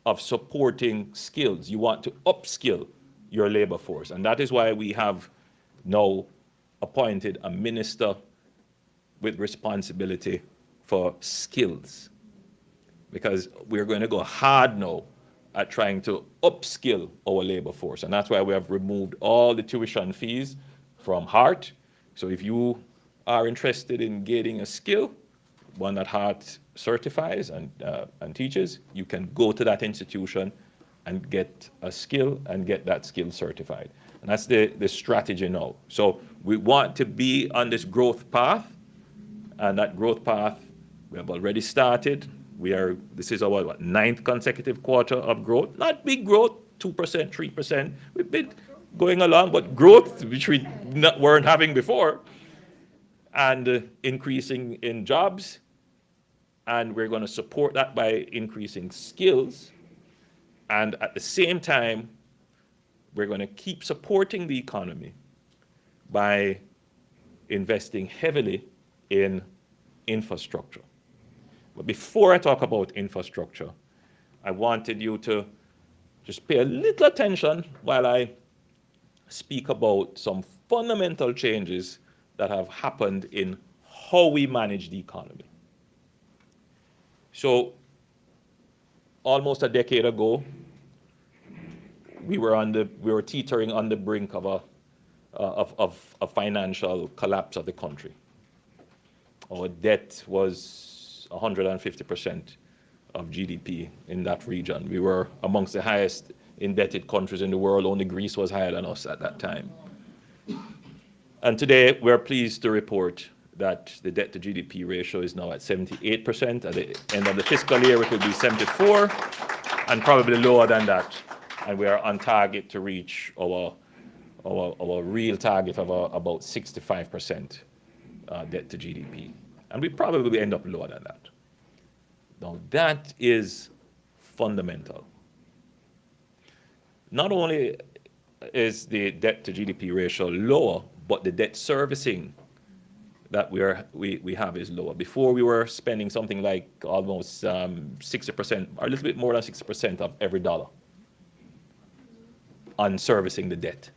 of supporting skills. You want to upskill your labor force. And that is why we have now appointed a minister with responsibility for skills, because we're going to go hard now at trying to upskill our labor force. And that's why we have removed all the tuition fees from HEART. So if you are interested in gaining a skill, one that HEART certifies and teaches, you can go to that institution and get a skill and get that skill certified. And that's the strategy now. So we want to be on this growth path, and that growth path we have already started. This is our 9th consecutive quarter of growth. Not big growth, 2%, 3%. We've been going along, but growth, which we weren't having before, and increasing in jobs. And we're going to support that by increasing skills. And at the same time, we're going to keep supporting the economy by investing heavily in infrastructure. But before I talk about infrastructure, I wanted you to just pay a little attention while I speak about some fundamental changes that have happened in how we manage the economy. So, almost a decade ago, we were teetering on the brink of a financial collapse of the country. Our debt was 150% of GDP in that region. We were amongst the highest indebted countries in the world. Only Greece was higher than us at that time. And today, we're pleased to report that the debt to GDP ratio is now at 78%. At the end of the fiscal year, it will be 74, and probably lower than that. And we are on target to reach our real target of about 65% debt to GDP. And we probably will end up lower than that. Now, that is fundamental. Not only is the debt to GDP ratio lower, but the debt servicing that we have is lower. Before, we were spending something like almost 60%, or a little bit more than 60% of every dollar on servicing the debt.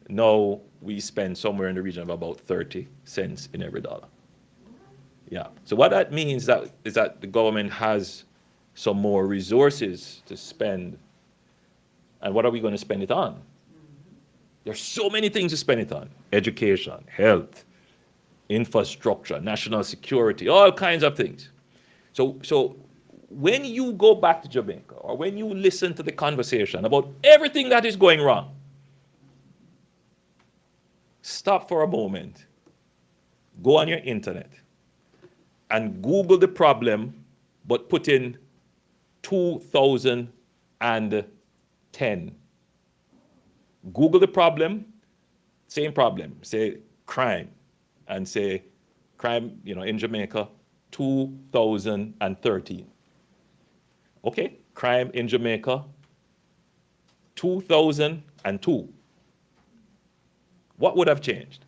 Now, we spend somewhere in the region of about 30 cents in every dollar. Yeah. So what that means is that the government has some more resources to spend. And what are we going to spend it on? There's so many things to spend it on. Education, health, infrastructure, national security, all kinds of things. So when you go back to Jamaica, or when you listen to the conversation about everything that is going wrong, stop for a moment, go on your internet, and Google the problem, but put in 2010. Google the problem, same problem, say crime, and say crime, in Jamaica, 2013. Okay, crime in Jamaica, 2002. What would have changed?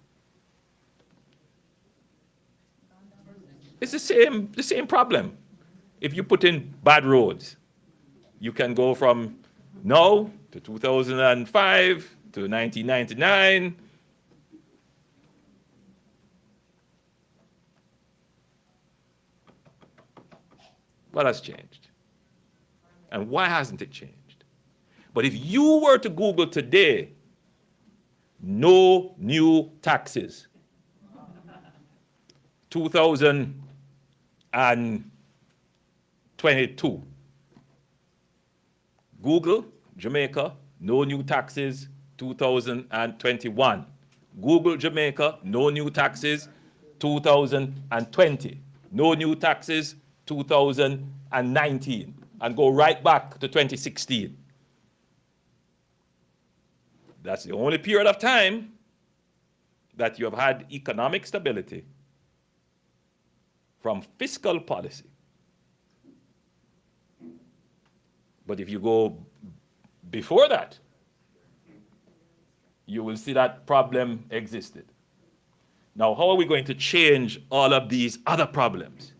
It's the same problem. If you put in bad roads, you can go from now to 2005 to 1999. What has changed? And why hasn't it changed? But if you were to Google today, no new taxes, 2022. Google, Jamaica, no new taxes, 2021. Google, Jamaica, no new taxes, 2020. No new taxes, 2019. And go right back to 2016. That's the only period of time that you have had economic stability from fiscal policy. But if you go before that, you will see that problem existed. Now, how are we going to change all of these other problems?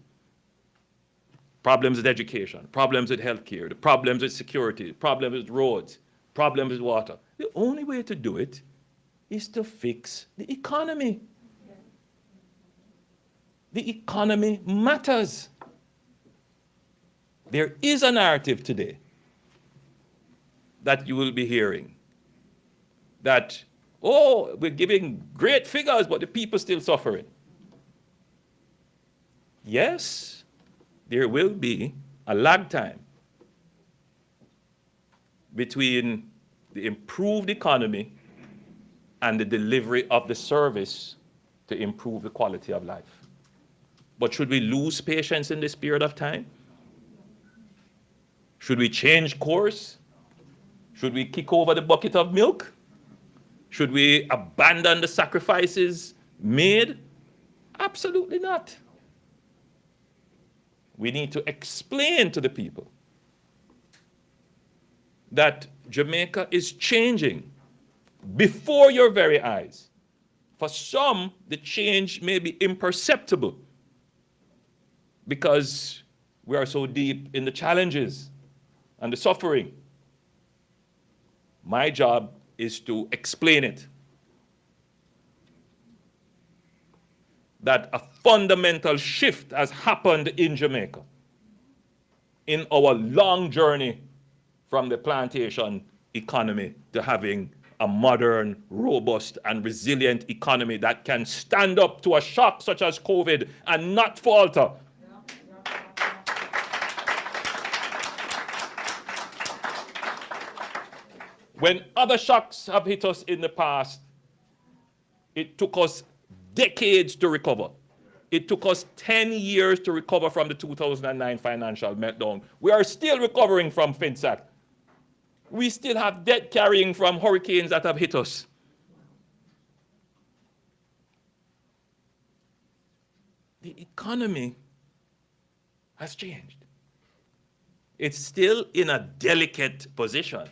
Problems with education, problems with healthcare, the problems with security, problems with roads, problems with water. The only way to do it is to fix the economy. The economy matters. There is a narrative today that you will be hearing that, oh, we're giving great figures, but the people still suffering. Yes, there will be a lag time between the improved economy and the delivery of the service to improve the quality of life. But should we lose patience in this period of time? Should we change course? Should we kick over the bucket of milk? Should we abandon the sacrifices made? Absolutely not. We need to explain to the people that Jamaica is changing before your very eyes. For some, the change may be imperceptible because we are so deep in the challenges and the suffering. My job is to explain it. That a fundamental shift has happened in Jamaica in our long journey from the plantation economy to having a modern, robust, and resilient economy that can stand up to a shock such as COVID and not falter. When other shocks have hit us in the past, it took us decades to recover. It took us 10 years to recover from the 2009 financial meltdown. We are still recovering from FinSac. We still have debt carrying from hurricanes that have hit us. The economy has changed. It's still in a delicate position.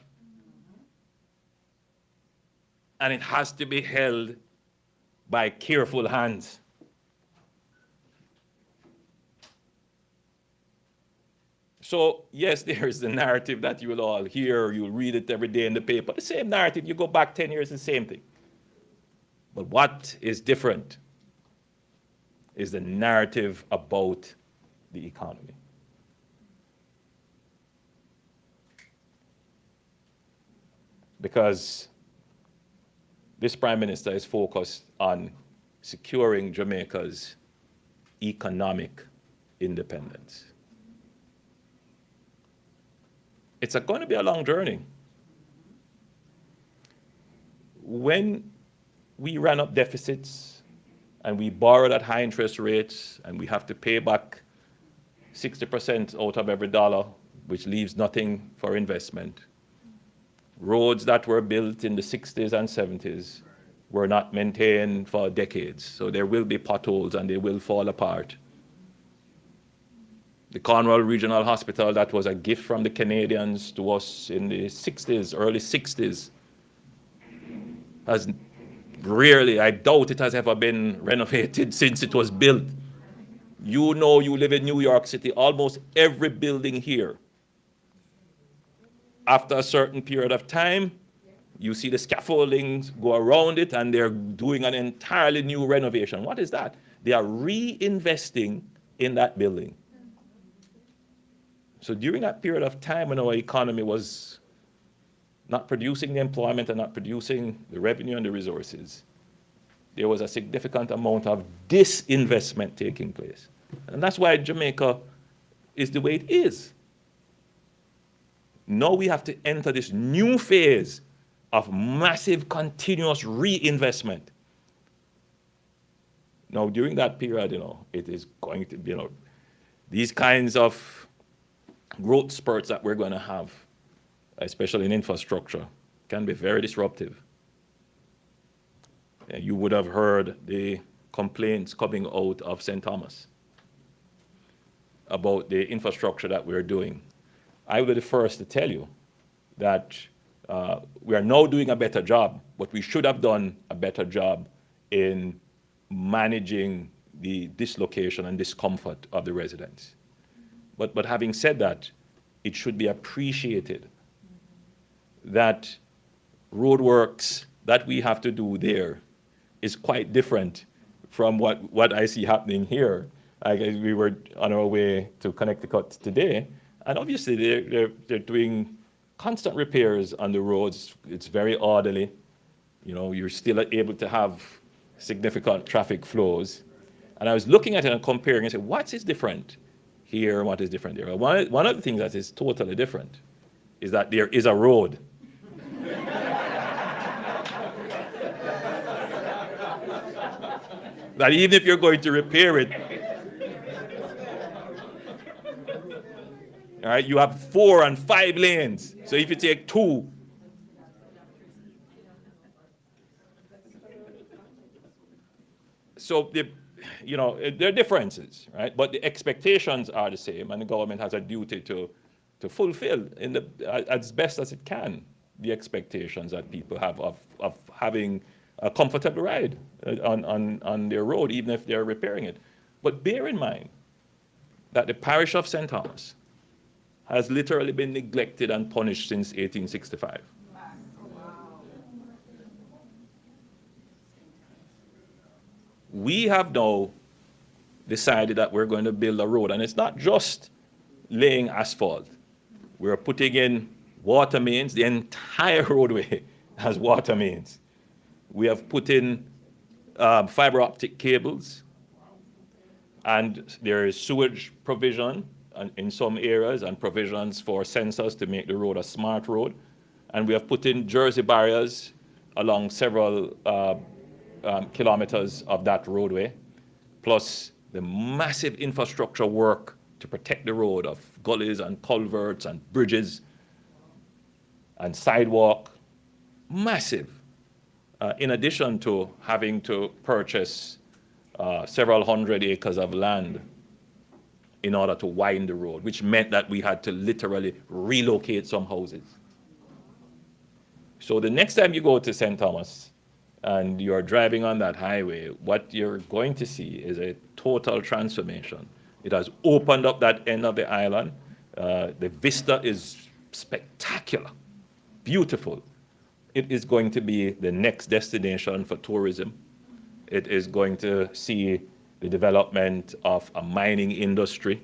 And it has to be held by careful hands. So, yes, there's the narrative that you will all hear, you'll read it every day in the paper. The same narrative, you go back 10 years, the same thing. But what is different is the narrative about the economy. Because this Prime Minister is focused on securing Jamaica's economic independence. It's going to be a long journey. When we ran up deficits and we borrowed at high interest rates and we have to pay back 60% out of every dollar, which leaves nothing for investment, roads that were built in the 60s and 70s were not maintained for decades. So there will be potholes and they will fall apart. The Cornwall Regional Hospital, that was a gift from the Canadians to us in the 60s, early 60s, has rarely, I doubt it has ever been renovated since it was built. You know, you live in New York City, almost every building here, after a certain period of time, you see the scaffoldings go around it and they're doing an entirely new renovation. What is that? They are reinvesting in that building. So during that period of time when our economy was not producing the employment and not producing the revenue and the resources, there was a significant amount of disinvestment taking place. And that's why Jamaica is the way it is. Now we have to enter this new phase of massive continuous reinvestment. Now during that period, it is going to be, these kinds of growth spurts that we're going to have, especially in infrastructure, can be very disruptive. You would have heard the complaints coming out of St. Thomas about the infrastructure that we're doing. I will be the first to tell you that we are now doing a better job, but we should have done a better job in managing the dislocation and discomfort of the residents. But having said that, it should be appreciated that roadworks that we have to do there is quite different from what I see happening here. We were on our way to Connecticut today, and obviously they're doing constant repairs on the roads. It's very orderly. You're still able to have significant traffic flows. And I was looking at it and comparing and said, what is different here and what is different there? One of the things that is totally different is that there is a road. That even if you're going to repair it, all right, you have 4 and 5 lanes. So if you take 2, So there are differences, right? But the expectations are the same, and the government has a duty to fulfill as best as it can the expectations that people have of having a comfortable ride on their road, even if they're repairing it. But bear in mind that the parish of St. Thomas has literally been neglected and punished since 1865. We have now decided that we're going to build a road, and it's not just laying asphalt. We're putting in water mains. The entire roadway has water mains. We have put in fiber optic cables, and there is sewage provision in some areas and provisions for sensors to make the road a smart road. And we have put in Jersey barriers along several kilometers of that roadway, plus the massive infrastructure work to protect the road of gullies and culverts and bridges and sidewalk. Massive. In addition to having to purchase several hundred acres of land in order to widen the road, which meant that we had to literally relocate some houses. So the next time you go to St. Thomas and you're driving on that highway, what you're going to see is a total transformation. It has opened up that end of the island. The vista is spectacular, beautiful. It is going to be the next destination for tourism. It is going to see the development of a mining industry,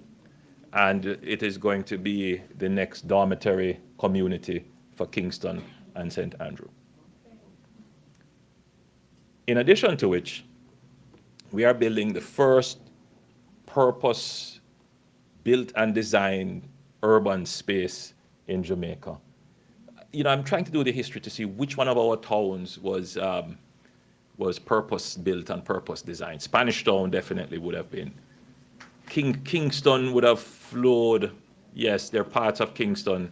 and it is going to be the next dormitory community for Kingston and St. Andrew. In addition to which, we are building the first purpose-built and designed urban space in Jamaica. I'm trying to do the history to see which one of our towns was purpose-built and purpose-designed. Spanish Town definitely would have been. Kingston would have flowed. Yes, there are parts of Kingston,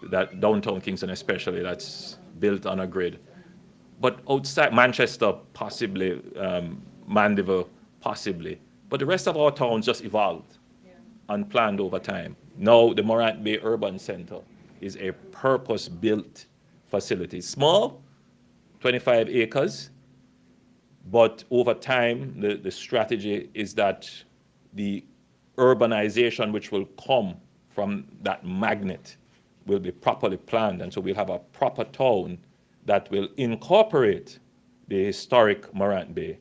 that downtown Kingston especially, that's built on a grid. But outside Manchester, possibly, Mandeville, possibly. But the rest of our towns just evolved and planned over time. Now the Morant Bay Urban Center is a purpose-built facility. Small, 25 acres, but over time, the strategy is that the urbanization which will come from that magnet will be properly planned, and so we'll have a proper town that will incorporate the historic Morant Bay.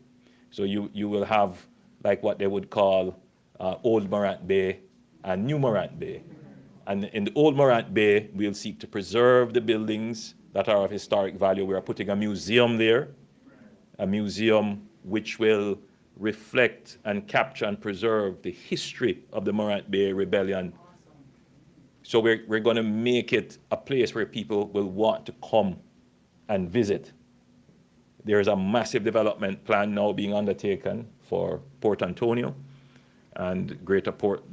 So you will have like what they would call Old Morant Bay and New Morant Bay. And in the Old Morant Bay, we'll seek to preserve the buildings that are of historic value. We are putting a museum there, a museum which will reflect and capture and preserve the history of the Morant Bay Rebellion. So we're going to make it a place where people will want to come and visit. There is a massive development plan now being undertaken for Port Antonio and the Greater Port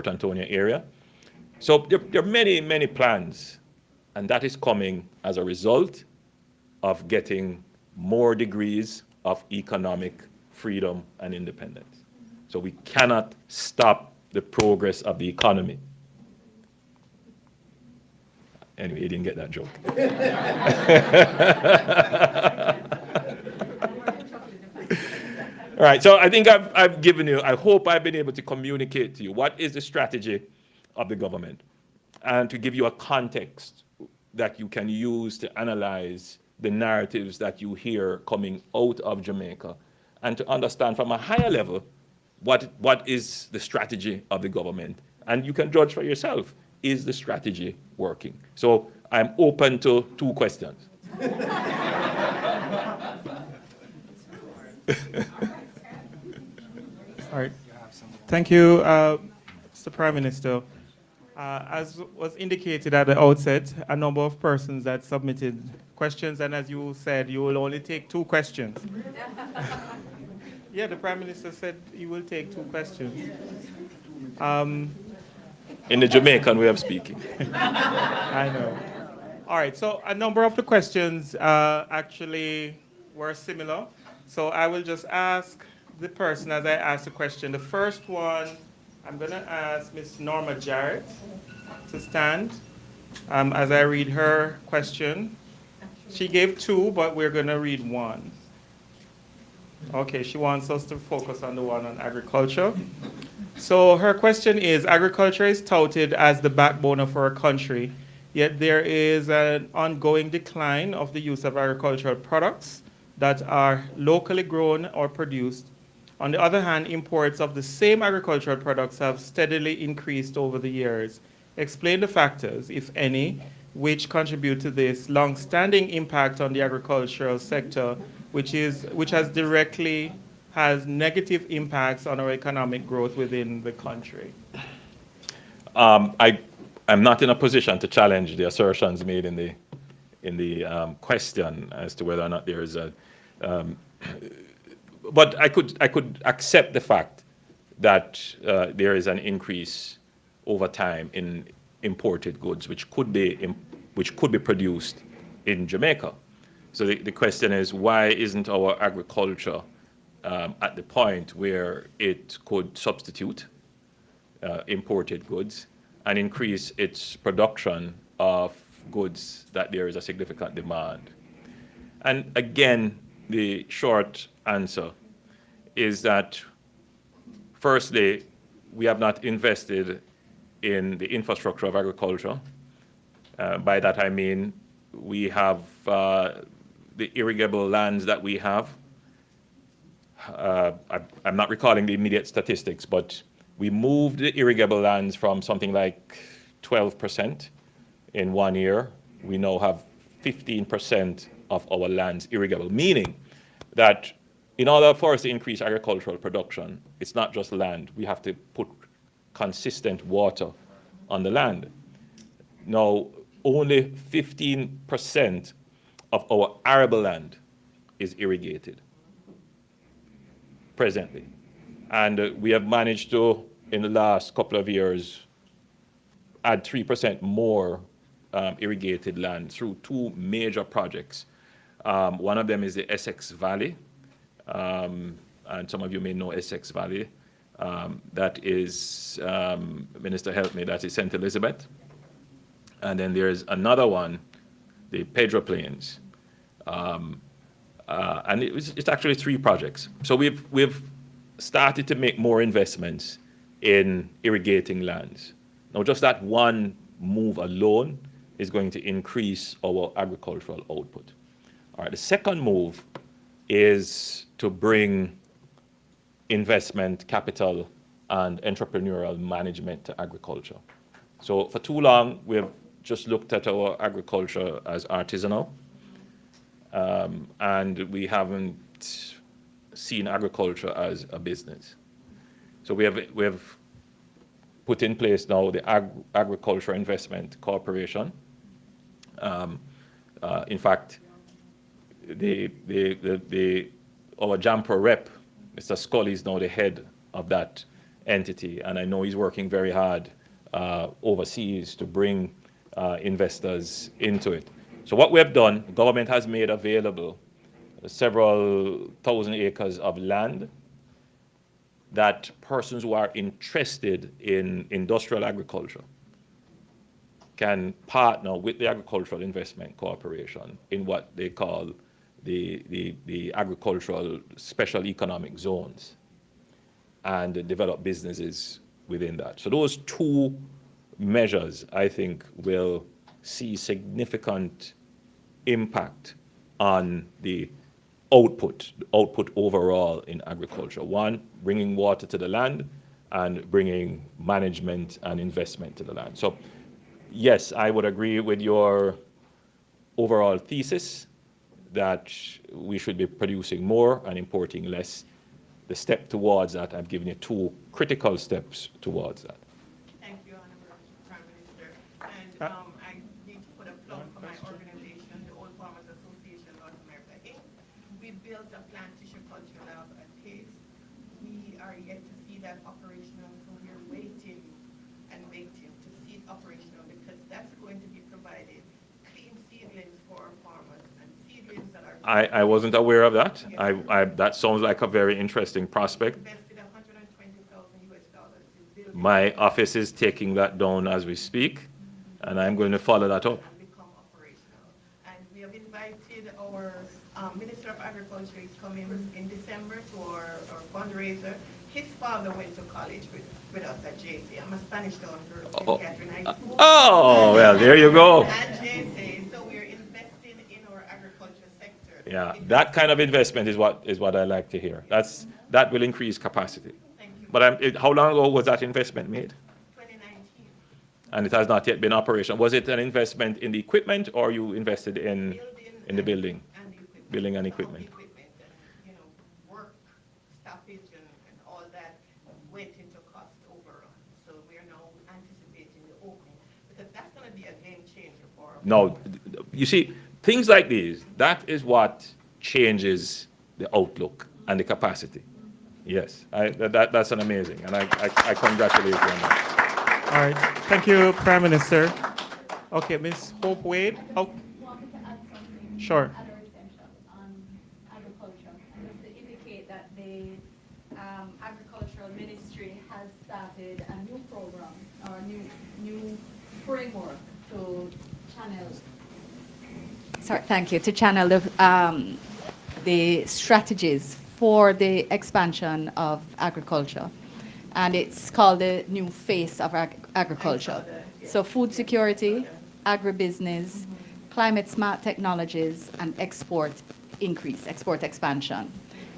Antonio area. So there are many, many plans, and that is coming as a result of getting more degrees of economic freedom and independence. So we cannot stop the progress of the economy. Anyway, you didn't get that joke. All right, so I think I've given you, I hope I've been able to communicate to you what is the strategy of the government and to give you a context that you can use to analyze the narratives that you hear coming out of Jamaica and to understand from a higher level what is the strategy of the government. And you can judge for yourself, is the strategy working? So I'm open to 2 questions. All right. Thank you, Mr. Prime Minister. As was indicated at the outset, a number of persons that submitted questions, and as you said, you will only take 2 questions. Yeah, the Prime Minister said he will take 2 questions. In the Jamaican way of speaking. I know. All right, so a number of the questions actually were similar. So I will just ask the person as I ask the question. The first one, I'm going to ask Ms. Norma Jarrett to stand as I read her question. She gave two, but we're going to read one. Okay, she wants us to focus on the one on agriculture. So her question is, agriculture is touted as the backbone of our country, yet there is an ongoing decline of the use of agricultural products that are locally grown or produced. On the other hand, imports of the same agricultural products have steadily increased over the years. Explain the factors, if any, which contribute to this long-standing impact on the agricultural sector, which has negative impacts on our economic growth within the country. I'm not in a position to challenge the assertions made in the question as to whether or not there is a. But I could accept the fact that there is an increase over time in imported goods, which could be produced in Jamaica. So the question is, why isn't our agriculture at the point where it could substitute imported goods and increase its production of goods that there is a significant demand? And again, the short answer is that, firstly, we have not invested in the infrastructure of agriculture. By that I mean we have the irrigable lands that we have. I'm not recalling the immediate statistics, but we moved the irrigable lands from something like 12% in 1 year. We now have 15% of our lands irrigable, meaning that in order for us to increase agricultural production, it's not just land. We have to put consistent water on the land. Now, only 15% of our arable land is irrigated presently. And we have managed to, in the last couple of years, add 3% more irrigated land through two major projects. One of them is the Essex Valley, and some of you may know Essex Valley. That is, Minister help me, that is St. Elizabeth. And then there's another one, the Pedro Plains. And it's actually three projects. So we've started to make more investments in irrigating lands. Now, just that one move alone is going to increase our agricultural output. All right, the second move is to bring investment, capital, and entrepreneurial management to agriculture. So for too long, we've just looked at our agriculture as artisanal, and we haven't seen agriculture as a business. So we have put in place now the Agriculture Investment Corporation. In fact, our JAMPRO rep, Mr. Scully, is now the head of that entity, and I know he's working very hard overseas to bring investors into it. So what we have done, the government has made available several thousand acres of land that persons who are interested in industrial agriculture can partner with the Agricultural Investment Corporation in what they call the agricultural special economic zones and develop businesses within that. So those two measures, I think, will see significant impact on the output overall in agriculture. One, bringing water to the land, and bringing management and investment to the land. So yes, I would agree with your overall thesis that we should be producing more and importing less. The step towards that, I've given you two critical steps towards that. Thank you, Honorable Prime Minister. And I need to put a plug for my organization, the Old Farmers Association North America, Inc. We built a plant tissue culture lab at Case. We are yet to see that operational, so we're waiting and waiting to see it operational, because that's going to be provided clean seedlings for our farmers and seedlings that are I wasn't aware of that. That sounds like a very interesting prospect. Invested $120,000 in building. My office is taking that down as we speak, and I'm going to follow that up. And become operational. And we have invited our Minister of Agriculture is coming in December to our fundraiser. His father went to college with us at JC. I'm a Spanish town girl Oh. in Catherine High School. Oh, well, there you go. And JC, so we're investing in our agriculture sector. Yeah, that kind of investment is what I like to hear. That will increase capacity. Thank you. But how long ago was that investment made? 2019. And it has not yet been operational. Was it an investment in the equipment, or you invested in the building? And the equipment. Building and Some of the equipment. equipment and, work stoppage and all that went into cost overrun. So we are now anticipating the opening, because that's going to be a game changer for our. No, you see, things like these, that is what changes the outlook and the capacity. Yes, that's an amazing, and I congratulate you on that. All right. Thank you, Prime Minister. Okay, Ms. Hope Wade. Oh, Wanted to add something. Sure. Other essentials on agriculture. And just to indicate that the agricultural ministry has started a new program or new framework to channel. Sorry, thank you. To channel the strategies for the expansion of agriculture. And it's called the new face of agriculture. So food security, agribusiness, climate smart technologies, and export expansion.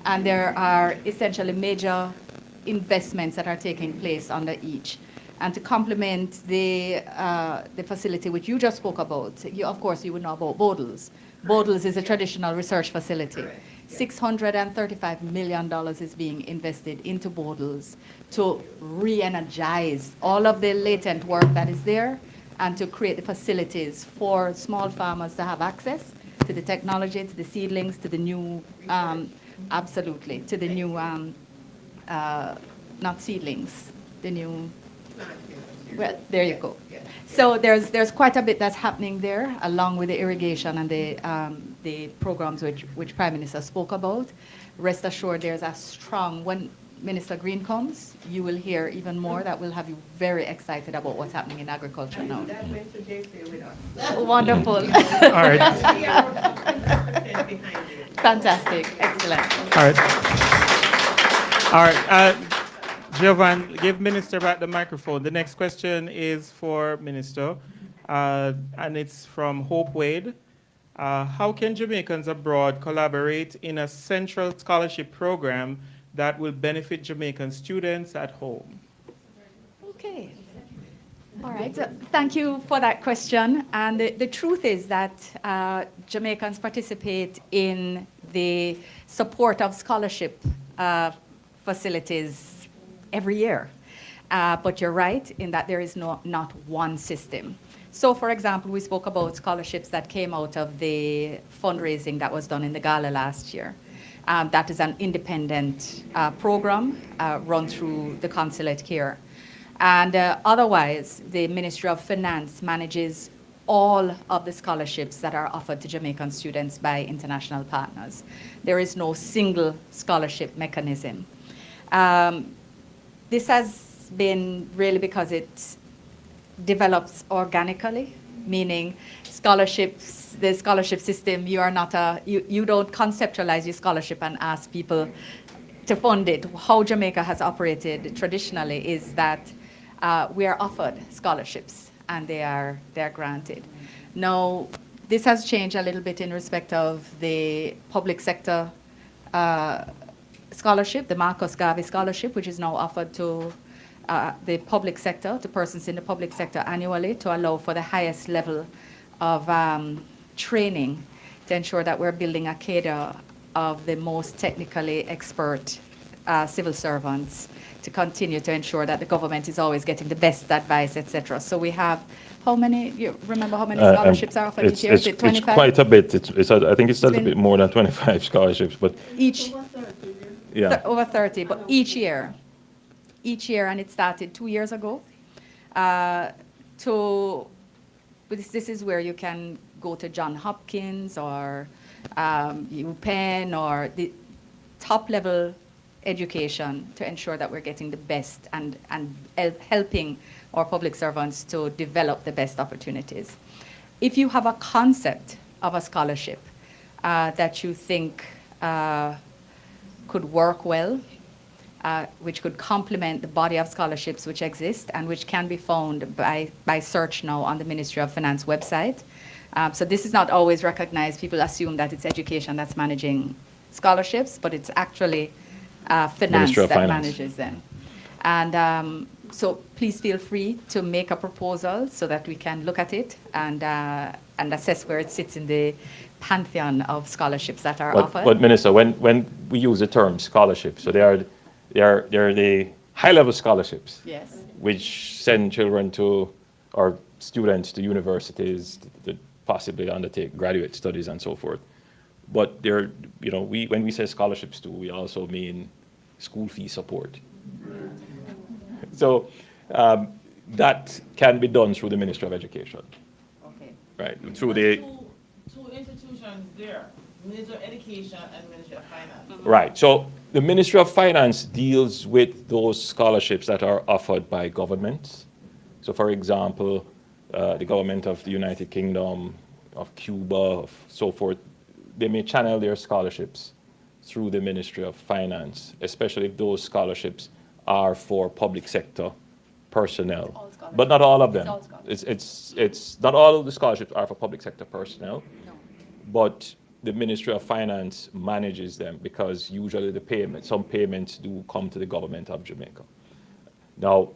And there are essentially major investments that are taking place under each. And to complement the facility which you just spoke about, of course you would know about Bodles. Bodles is a traditional research facility. $635 million is being invested into Bodles to re-energize all of the latent work that is there and to create the facilities for small farmers to have access to the technology, to the seedlings, to the new, absolutely, to the new, not seedlings, the new, well, there you go. So there's quite a bit that's happening there, along with the irrigation and the programs which Prime Minister spoke about. Rest assured, there's a strong, when Minister Green comes, you will hear even more that will have you very excited about what's happening in agriculture now. That went to JC with us. Wonderful. all right. We are 100% behind it. Fantastic. Excellent. All right. All right. Jovan, give Minister back the microphone. The next question is for Minister, and it's from Hope Wade. How can Jamaicans abroad collaborate in a central scholarship program that will benefit Jamaican students at home? Okay. All right. Thank you for that question. And the truth is that Jamaicans participate in the support of scholarship facilities every year. But you're right in that there is not one system. So, for example, we spoke about scholarships that came out of the fundraising that was done in the gala last year. That is an independent program run through the consulate here. And otherwise, the Ministry of Finance manages all of the scholarships that are offered to Jamaican students by international partners. There is no single scholarship mechanism. This has been really because it develops organically, meaning scholarships, the scholarship system, you don't conceptualize your scholarship and ask people to fund it. How Jamaica has operated traditionally is that we are offered scholarships and they're granted. Now, this has changed a little bit in respect of the public sector scholarship, the Marcus Garvey Scholarship, which is now offered to the public sector, to persons in the public sector annually, to allow for the highest level of training to ensure that we're building a cadre of the most technically expert civil servants to continue to ensure that the government is always getting the best advice, etc. So we have, how many, you remember how many scholarships are offered each year? Is it 25? It's quite a bit. I think it's a little bit more than 25 scholarships, but Each, yeah. over 30, but each year, and it started 2 years ago. This is where you can go to Johns Hopkins or UPenn or the top level education to ensure that we're getting the best and helping our public servants to develop the best opportunities. If you have a concept of a scholarship that you think could work well, which could complement the body of scholarships which exist and which can be found by search now on the Ministry of Finance website. So this is not always recognized. People assume that it's education that's managing scholarships, but it's actually finance Ministry of that Finance. manages them. And so please feel free to make a proposal so that we can look at it and assess where it sits in the pantheon of scholarships that are offered. But Minister, when we use the term scholarship, so they are the high-level scholarships, Yes. which send children to, or students to universities to possibly undertake graduate studies and so forth. But they're, when we say scholarships too, we also mean school fee support. So that can be done through the Ministry of Education, Okay. right? Through the Two institutions there, Ministry of Education and Ministry of Finance. Right. So the Ministry of Finance deals with those scholarships that are offered by governments. So, for example, the government of the United Kingdom, of Cuba, of so forth, they may channel their scholarships through the Ministry of Finance, especially if those scholarships are for public sector personnel. But not all of them. It's not all of the scholarships are for public sector personnel. No. But the Ministry of Finance manages them because usually some payments do come to the government of Jamaica. Now,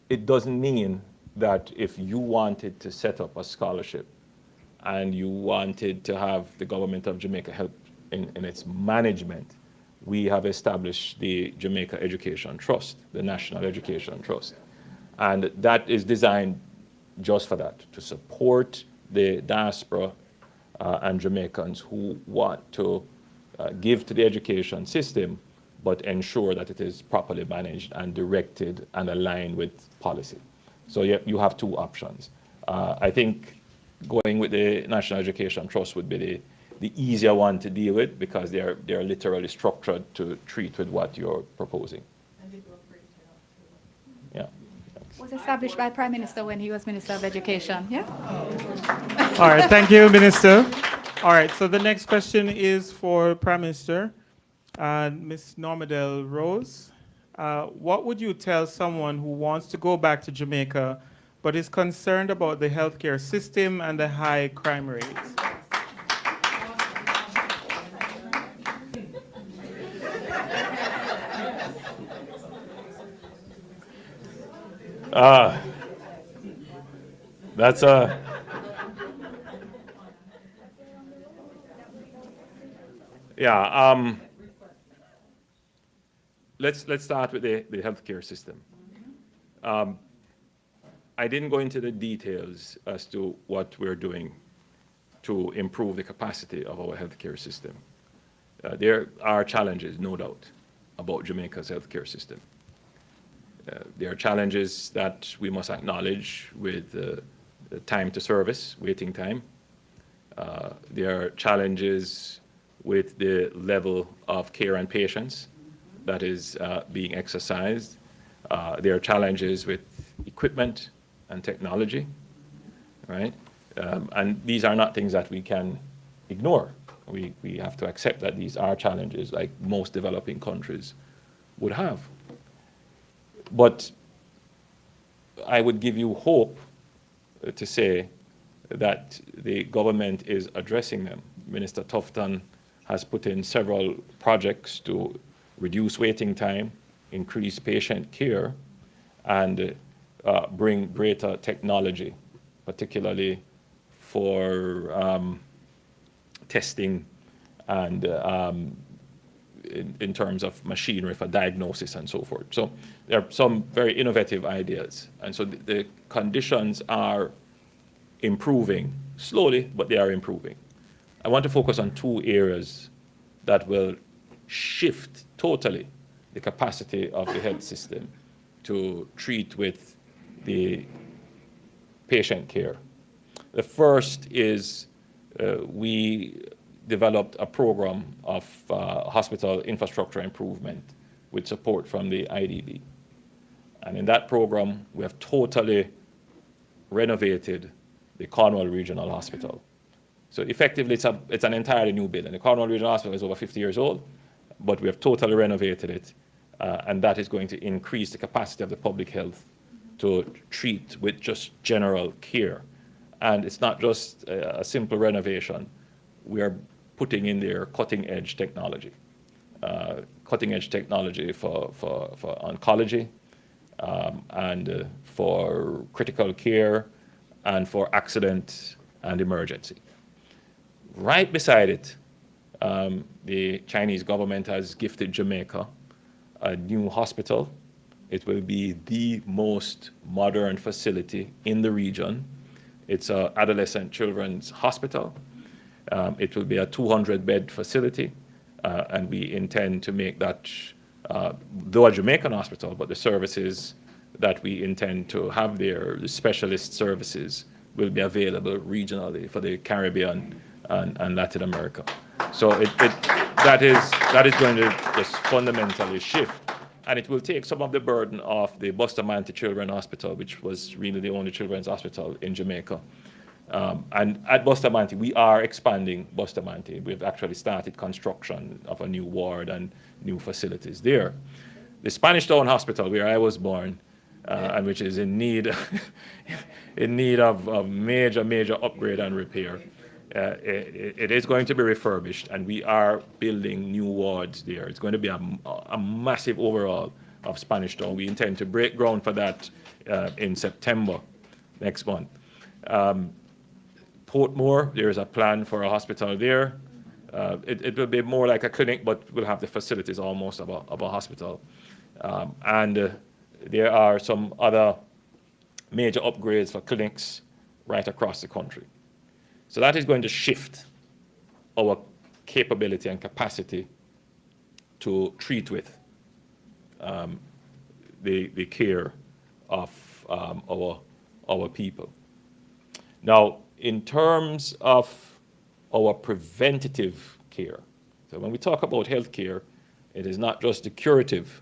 it doesn't mean that if you wanted to set up a scholarship and you wanted to have the government of Jamaica help in its management, we have established the Jamaica Education Trust, the National Education Trust. And that is designed just for that, to support the diaspora and Jamaicans who want to give to the education system, but ensure that it is properly managed and directed and aligned with policy. So you have two options. I think going with the National Education Trust would be the easier one to deal with because they're literally structured to treat with what you're proposing. And they do a great job too. Yeah. Was established by Prime Minister when he was Minister of Education. Yeah. All right, thank you, Minister. All right, so the next question is for Prime Minister, Ms. Normadel Rose. What would you tell someone who wants to go back to Jamaica but is concerned about the healthcare system and the high crime rates? That's a let's start with the healthcare system. I didn't go into the details as to what we're doing to improve the capacity of our healthcare system. There are challenges, no doubt, about Jamaica's healthcare system. There are challenges that we must acknowledge with the time to service, waiting time. There are challenges with the level of care and patience that is being exercised. There are challenges with equipment and technology, right? And these are not things that we can ignore. We have to accept that these are challenges like most developing countries would have. But I would give you hope to say that the government is addressing them. Minister Tufton has put in several projects to reduce waiting time, increase patient care, and bring greater technology, particularly for testing and in terms of machinery for diagnosis and so forth. So there are some very innovative ideas. And so the conditions are improving slowly, but they are improving. I want to focus on two areas that will shift totally the capacity of the health system to treat with the patient care. The first is we developed a program of hospital infrastructure improvement with support from the IDB. And in that program, we have totally renovated the Cornwall Regional Hospital. So effectively, it's an entirely new building. The Cornwall Regional Hospital is over 50 years old, but we have totally renovated it. And that is going to increase the capacity of the public health to treat with just general care. And it's not just a simple renovation. We are putting in there cutting-edge technology. Cutting-edge technology for oncology, and for critical care, and for accident and emergency. Right beside it, the Chinese government has gifted Jamaica a new hospital. It will be the most modern facility in the region. It's an adolescent children's hospital. It will be a 200-bed facility, and we intend to make that, though a Jamaican hospital, but the services that we intend to have there, the specialist services, will be available regionally for the Caribbean and Latin America. So that is going to just fundamentally shift, and it will take some of the burden off the Bustamante Children's Hospital, which was really the only children's hospital in Jamaica. And at Bustamante, we are expanding Bustamante. We've actually started construction of a new ward and new facilities there. The Spanish Town Hospital, where I was born, and which is in need of major upgrade and repair, it is going to be refurbished, and we are building new wards there. It's going to be a massive overhaul of Spanish Town. We intend to break ground for that in September next month. Portmore, there is a plan for a hospital there. It will be more like a clinic, but we'll have the facilities almost of a hospital. And there are some other major upgrades for clinics right across the country. So that is going to shift our capability and capacity to treat with the care of our people. Now, in terms of our preventative care, so when we talk about healthcare, it is not just the curative.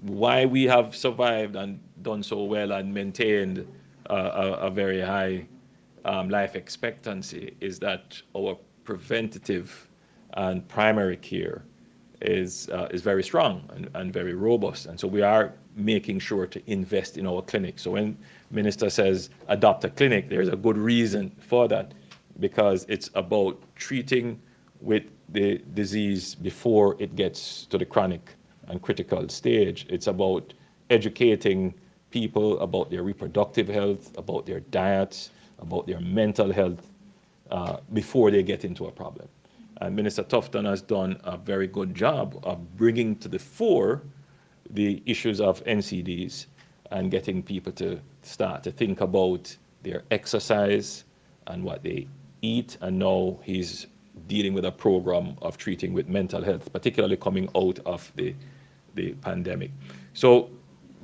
Why we have survived and done so well and maintained a very high life expectancy is that our preventative and primary care is very strong and very robust. And so we are making sure to invest in our clinics. So when Minister says adopt a clinic, there's a good reason for that, because it's about treating with the disease before it gets to the chronic and critical stage. It's about educating people about their reproductive health, about their diets, about their mental health before they get into a problem. And Minister Tufton has done a very good job of bringing to the fore the issues of NCDs and getting people to start to think about their exercise and what they eat. And now he's dealing with a program of treating with mental health, particularly coming out of the pandemic. So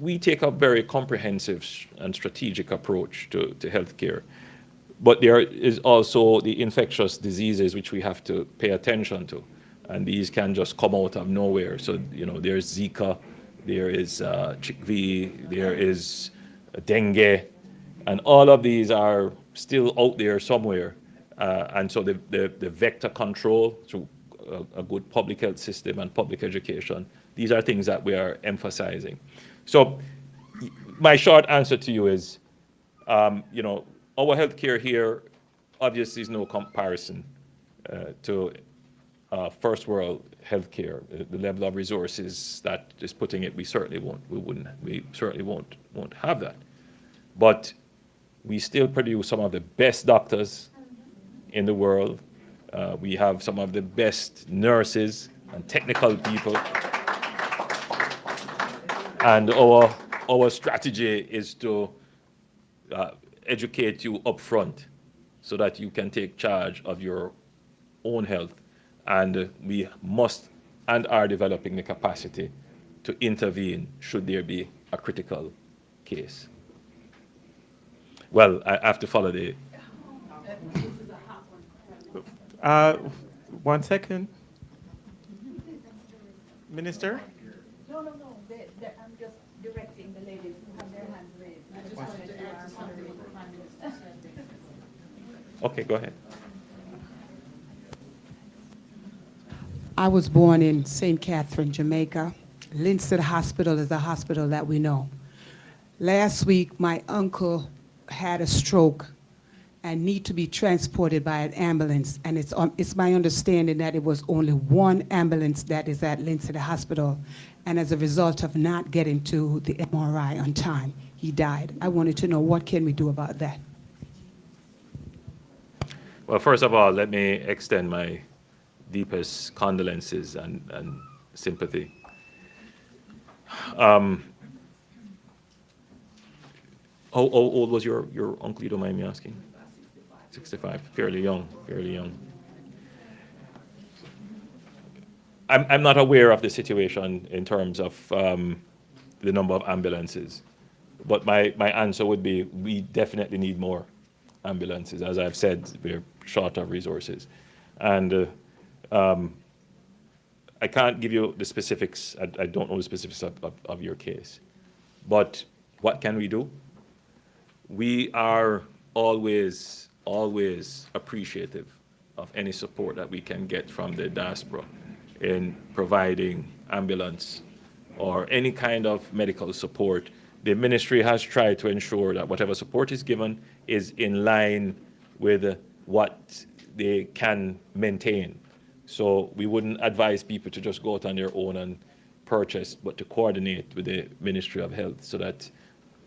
we take a very comprehensive and strategic approach to healthcare. But there is also the infectious diseases which we have to pay attention to. And these can just come out of nowhere. So, there's Zika, there is chikungunya, there is dengue, and all of these are still out there somewhere. And so the vector control through a good public health system and public education, these are things that we are emphasizing. So my short answer to you is, our healthcare here obviously is no comparison to first world healthcare. The level of resources that is putting it, we certainly won't have that. But we still produce some of the best doctors in the world. We have some of the best nurses and technical people. And our strategy is to educate you up front so that you can take charge of your own health. And we must and are developing the capacity to intervene should there be a critical case. Well, I have to follow the... Uh, 1 second. Minister? No, I'm just directing the ladies who have their hands raised. I just wanted to add to something the Prime Minister said. Okay, go ahead. I was born in St. Catherine, Jamaica. Linstead Hospital is a hospital that we know. Last week, my uncle had a stroke and need to be transported by an ambulance. And it's my understanding that it was only one ambulance that is at Linstead Hospital. And as a result of not getting to the MRI on time, he died. I wanted to know, what can we do about that? Well, first of all, let me extend my deepest condolences and sympathy. How old was your uncle, you don't mind me asking? 65, fairly young, fairly young. I'm not aware of the situation in terms of the number of ambulances, but my answer would be we definitely need more ambulances. As I've said, we're short of resources. And I can't give you the specifics. I don't know the specifics of your case. But what can we do? We are always appreciative of any support that we can get from the diaspora in providing ambulance or any kind of medical support. The ministry has tried to ensure that whatever support is given is in line with what they can maintain. So we wouldn't advise people to just go out on their own and purchase, but to coordinate with the Ministry of Health so that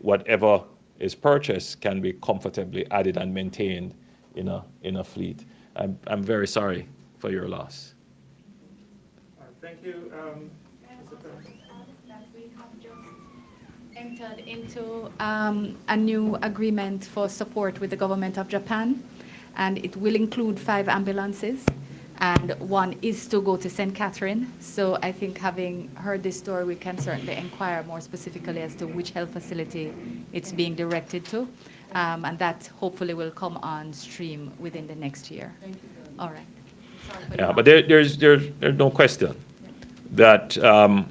whatever is purchased can be comfortably added and maintained in a fleet. I'm very sorry for your loss. Thank you. That we have just entered into a new agreement for support with the government of Japan, and it will include 5 ambulances, and one is to go to St. Catherine. So I think, having heard this story, we can certainly inquire more specifically as to which health facility it's being directed to, and that hopefully will come on stream within the next year. Thank you. All right. Yeah, but there's no question that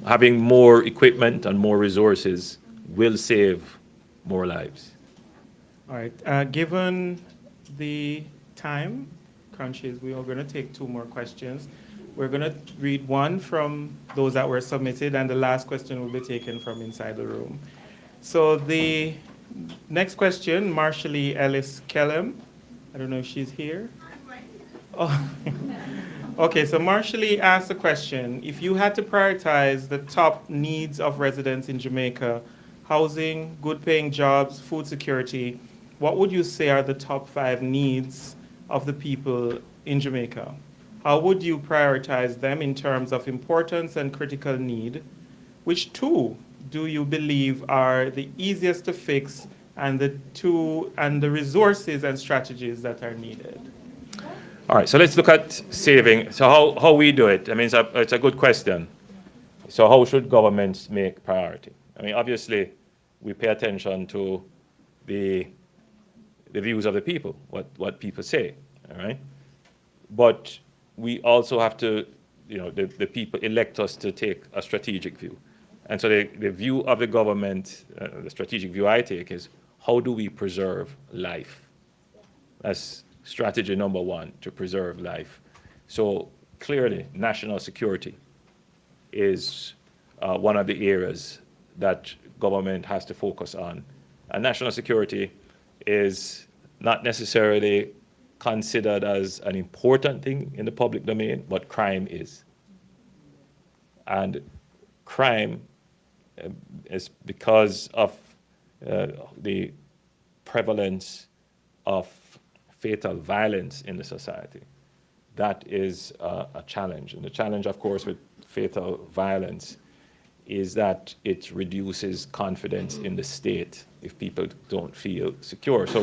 having more equipment and more resources will save more lives. All right. Given the time crunches, we are going to take 2 more questions. We're going to read one from those that were submitted, and the last question will be taken from inside the room. So the next question, Marshallie Ellis Kellum. I don't know if she's here. Oh. Okay, so Marshallie asked a question. If you had to prioritize the top needs of residents in Jamaica, housing, good paying jobs, food security, what would you say are the top 5 needs of the people in Jamaica? How would you prioritize them in terms of importance and critical need? Which 2 do you believe are the easiest to fix, and the resources and strategies that are needed? All right, so let's look at saving. So how we do it? I mean, it's a good question. So how should governments make priority? I mean, obviously, we pay attention to the views of the people, what people say, all right? But we also have to, the people elect us to take a strategic view. And so the view of the government, the strategic view I take is, how do we preserve life? That's strategy number 1, to preserve life. So clearly, national security is one of the areas that government has to focus on. And national security is not necessarily considered as an important thing in the public domain, but crime is. And crime is because of the prevalence of fatal violence in the society. That is a challenge. And the challenge, of course, with fatal violence is that it reduces confidence in the state if people don't feel secure. So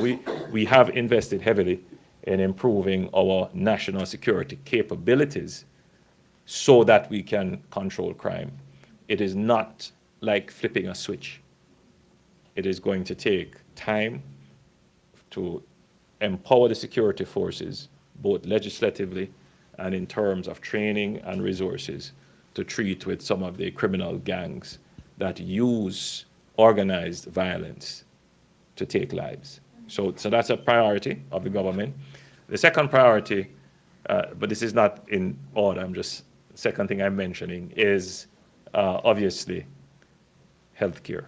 we have invested heavily in improving our national security capabilities so that we can control crime. It is not like flipping a switch. It is going to take time to empower the security forces, both legislatively and in terms of training and resources to treat with some of the criminal gangs that use organized violence to take lives. So that's a priority of the government. The second priority, but this is not in order, second thing I'm mentioning is obviously healthcare,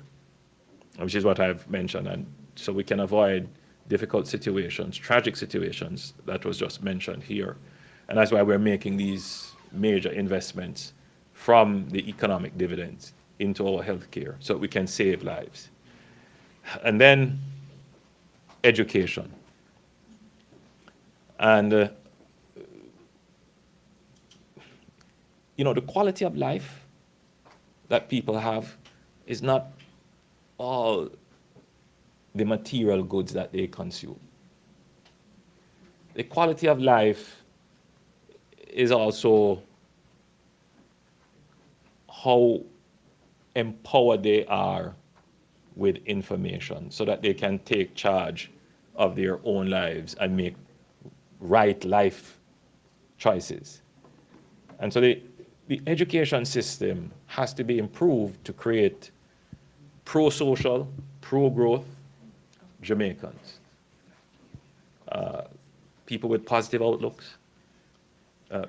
which is what I've mentioned. And so we can avoid difficult situations, tragic situations that was just mentioned here. And that's why we're making these major investments from the economic dividends into our healthcare so we can save lives. And then education. And, the quality of life that people have is not all the material goods that they consume. The quality of life is also how empowered they are with information so that they can take charge of their own lives and make right life choices. And so the education system has to be improved to create pro-social, pro-growth Jamaicans. People with positive outlooks,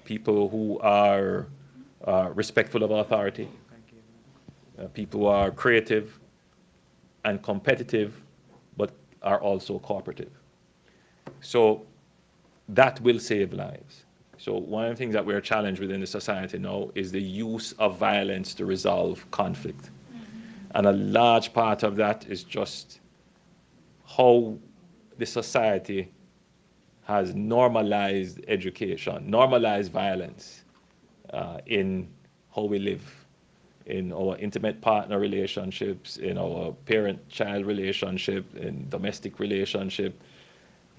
people who are respectful of authority, people who are creative and competitive, but are also cooperative. So that will save lives. So one of the things that we're challenged with in the society now is the use of violence to resolve conflict. And a large part of that is just how the society has normalized education, normalized violence in how we live, in our intimate partner relationships, in our parent-child relationship, in domestic relationship,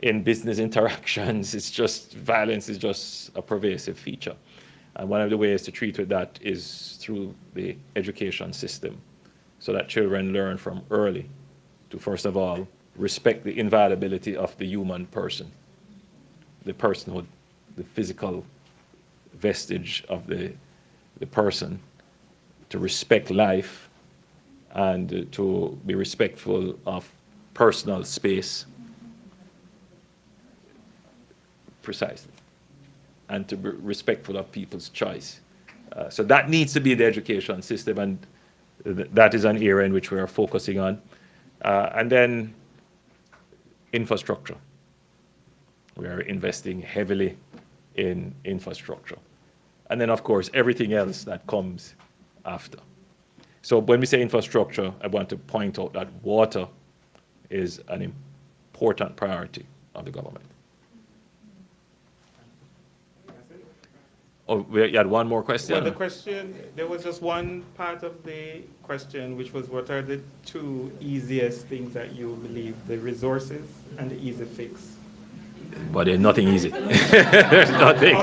in business interactions. It's just, violence is just a pervasive feature. And one of the ways to treat with that is through the education system, so that children learn from early to, first of all, respect the inviolability of the human person, the personhood, the physical vestige of the person, to respect life and to be respectful of personal space, precisely, and to be respectful of people's choice. So that needs to be the education system, and that is an area in which we are focusing on. And then infrastructure. We are investing heavily in infrastructure. And then, of course, everything else that comes after. So when we say infrastructure, I want to point out that water is an important priority of the government. Oh, you had one more question? Well, the question, there was just one part of the question, which was what are the two easiest things that you believe, the resources and the easy fix? But there's nothing easy. There's nothing.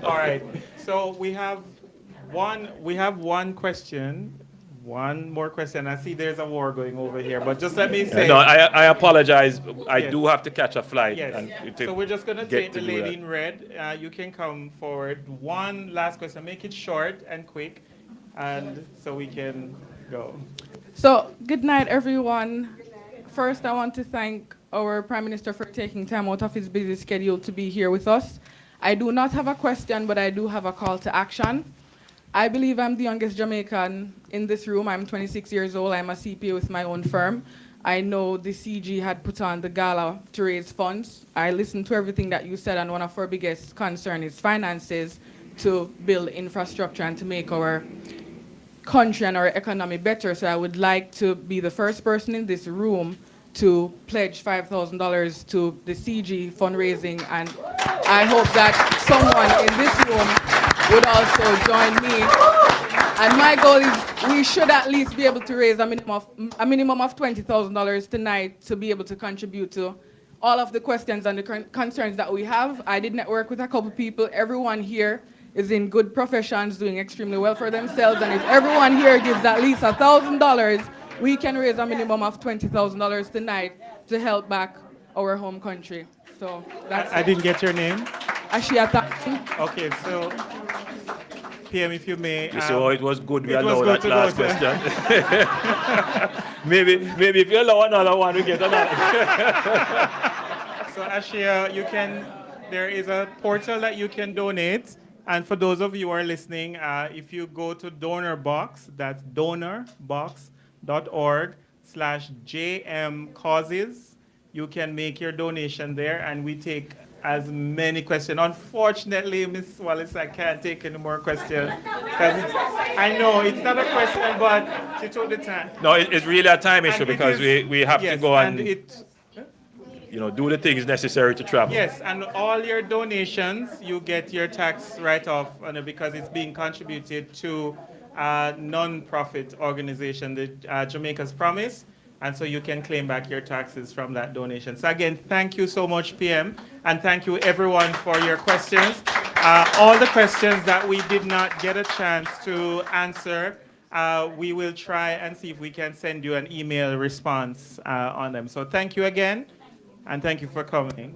All right. So we have one question, one more question. I see there's a war going over here, but just let me say. No, I apologize. I Yes. do have to catch a flight. Yes. And So we're just going to get take the to do lady that. in red. You can come forward. One last question. Make it short and quick, and so we can go. So, good night, everyone. First, I want to thank our Prime Minister for taking time out of his busy schedule to be here with us. I do not have a question, but I do have a call to action. I believe I'm the youngest Jamaican in this room. I'm 26 years old. I'm a CPA with my own firm. I know the CG had put on the gala to raise funds. I listened to everything that you said, and one of our biggest concerns is finances to build infrastructure and to make our country and our economy better. So I would like to be the first person in this room to pledge $5,000 to the CG fundraising, and I hope that someone in this room would also join me. And my goal is we should at least be able to raise a minimum of $20,000 tonight to be able to contribute to all of the questions and the concerns that we have. I did network with a couple people. Everyone here is in good professions, doing extremely well for themselves, and if everyone here gives at least $1,000, we can raise a minimum of $20,000 tonight to help back our home country. So So that's I didn't get your name. Ashiata. Okay, so PM, if you may. You see, it was good we it was allowed good that to last go to- question. maybe if you allow another one, we get another. So Ashia, there is a portal that you can donate. And for those of you who are listening, if you go to DonorBox, that's donorbox.org/JM causes, you can make your donation there, and we take as many questions. Unfortunately, Ms. Wallace, I can't take any more questions. 'Cause I know it's not a question, but she took the time. No, it's really a time issue And it because is- we have to yes, go and it, do the things necessary to travel. yes, and all your donations, you get your tax write-off because it's being contributed to a non-profit organization, the Jamaica's Promise, and so you can claim back your taxes from that donation. So again, thank you so much, PM, and thank you everyone for your questions. All the questions that we did not get a chance to answer, we will try and see if we can send you an email response on them. So thank you again. And thank you for coming.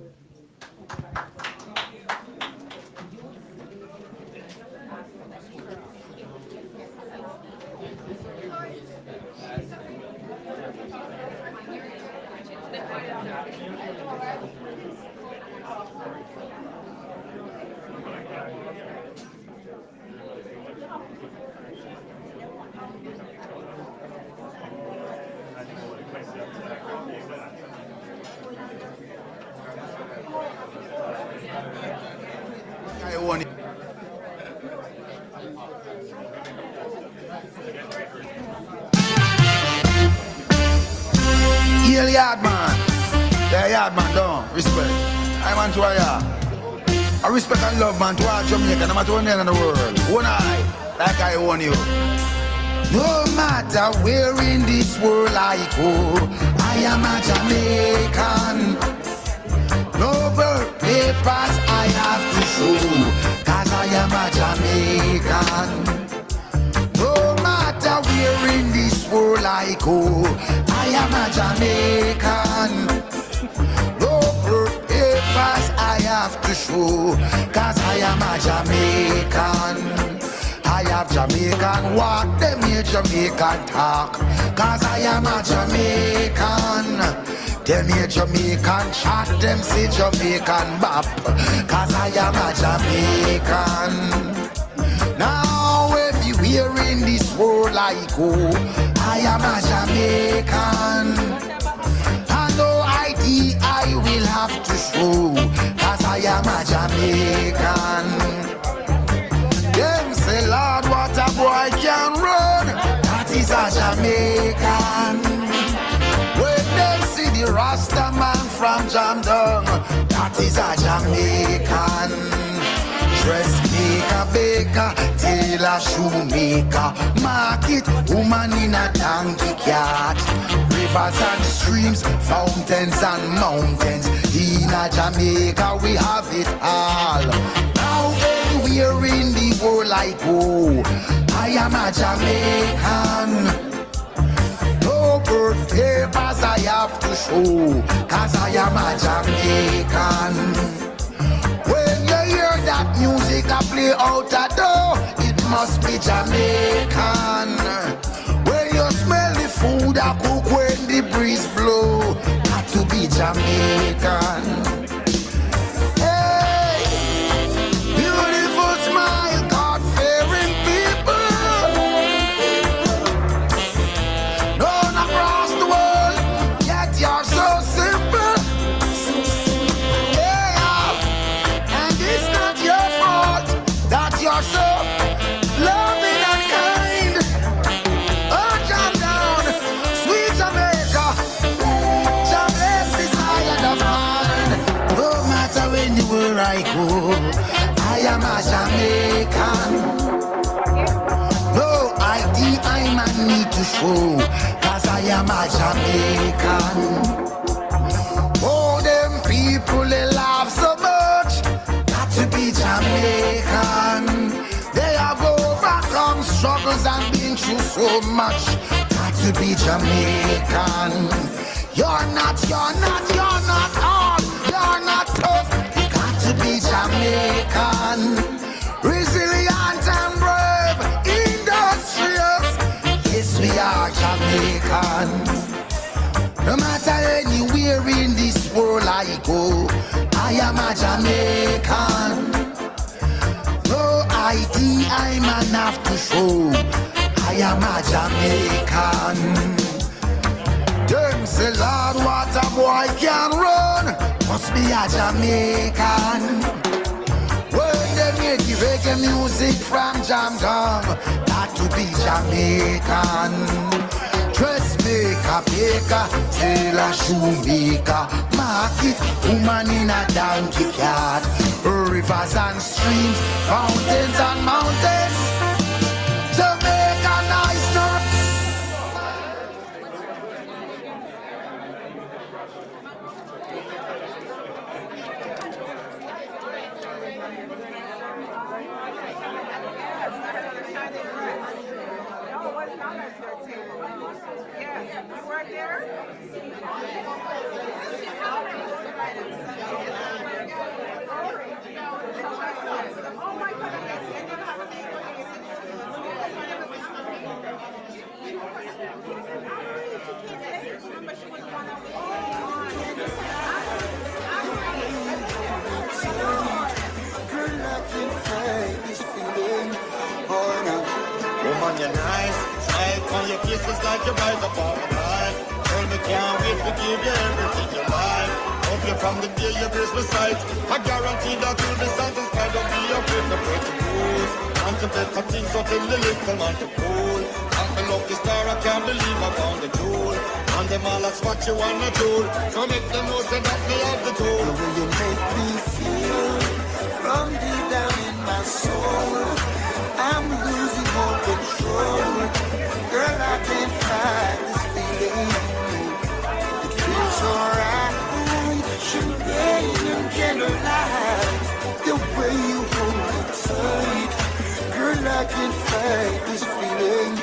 I want it. Heel yard man. Yeah, yard man, don't respect. I want to I respect and love man to all Jamaica, no matter where in the world. One eye, like I want you. No matter where in this world I go, I am a Jamaican. No birth papers I have to show, cause I am a Jamaican. No matter where in this world I go, I am a Jamaican. No birth papers I have to show, cause I am a Jamaican. I have Jamaican walk, them here Jamaican talk, cause I am a Jamaican. Them here Jamaican chat, them say Jamaican bop, cause I am a Jamaican. Now everywhere in this world I go, I am a Jamaican. And no ID I will have to show, cause I am a Jamaican. Them say, Lord, what a boy can run, that is a Jamaican. When them see the Rasta man from Jamdong, that is a Jamaican. Dressmaker, baker, tailor, shoemaker, market, woman in a donkey cart. Rivers and streams, fountains and mountains, in a Jamaica we have it all. Now anywhere in the world I go, I am a Jamaican. No birth papers I have to show, cause I am a Jamaican. When you hear that music I play out a door, it must be Jamaican. When you smell the food I cook when the breeze blow, got to be Jamaican. Hey, beautiful smile, God-fearing people. Known across the world, yet you're so simple. Yeah, and it's not your fault that you're so loving and kind. Oh, jam down, sweet Jamaica. Jam bless this island of mine. No matter anywhere I go, I am a Jamaican. No ID I man need to show, cause I am a Jamaican. Oh, them people they laugh so much, got to be Jamaican. They have overcome struggles and been through so much, got to be Jamaican. You're not all, you're not go. I am a Jamaican. No ID, I man have to show. I am a Jamaican. Them say, Lord, what a boy can run. Must be a Jamaican. When they make the reggae music from Jam Jam, got to be Jamaican. Dressmaker, baker, tailor, shoemaker, market, woman in a donkey cart. Rivers and streams, fountains and mountains. Jamaica, nice nuts. Woman, you're nice. Smile on your kisses like you're right upon the line. Girl, me can't wait to give you everything you like. Hope you from the day you grace my sight. I guarantee that you'll be satisfied. Don't be afraid to break the rules. Contemplate some things so till the little man to cool. Thank the lucky star, I can't believe I found the jewel. And them all that's what you want to do. So make them know say that me have the tool. The way you make me feel from deep down in my soul, I'm losing all control. Girl, I can't fight this feeling. It feels so right. Champagne and candlelight. The way you hold me tight. Girl, I can't fight this feeling.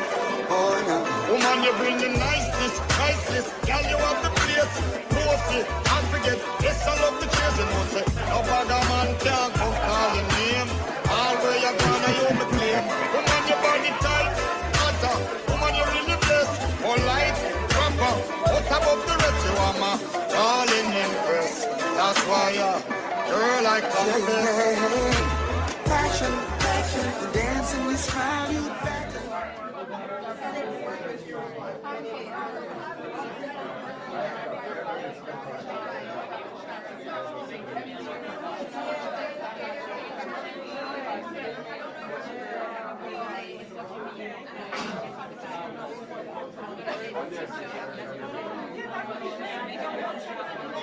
Oh, no. Woman, you bring the niceness, priceless. Girl, you have the place. Post it, and forget. Yes, I love the chase, you know, say. No bugger man can't come call your name. All where you're gonna, you me claim. Woman, your body tight, hotter. Woman, you really blessed. All light, proper. What about the rest? You are my darling empress. That's why, girl, I come the best. Passion, passion, dancing, you smile, you back. Thank you.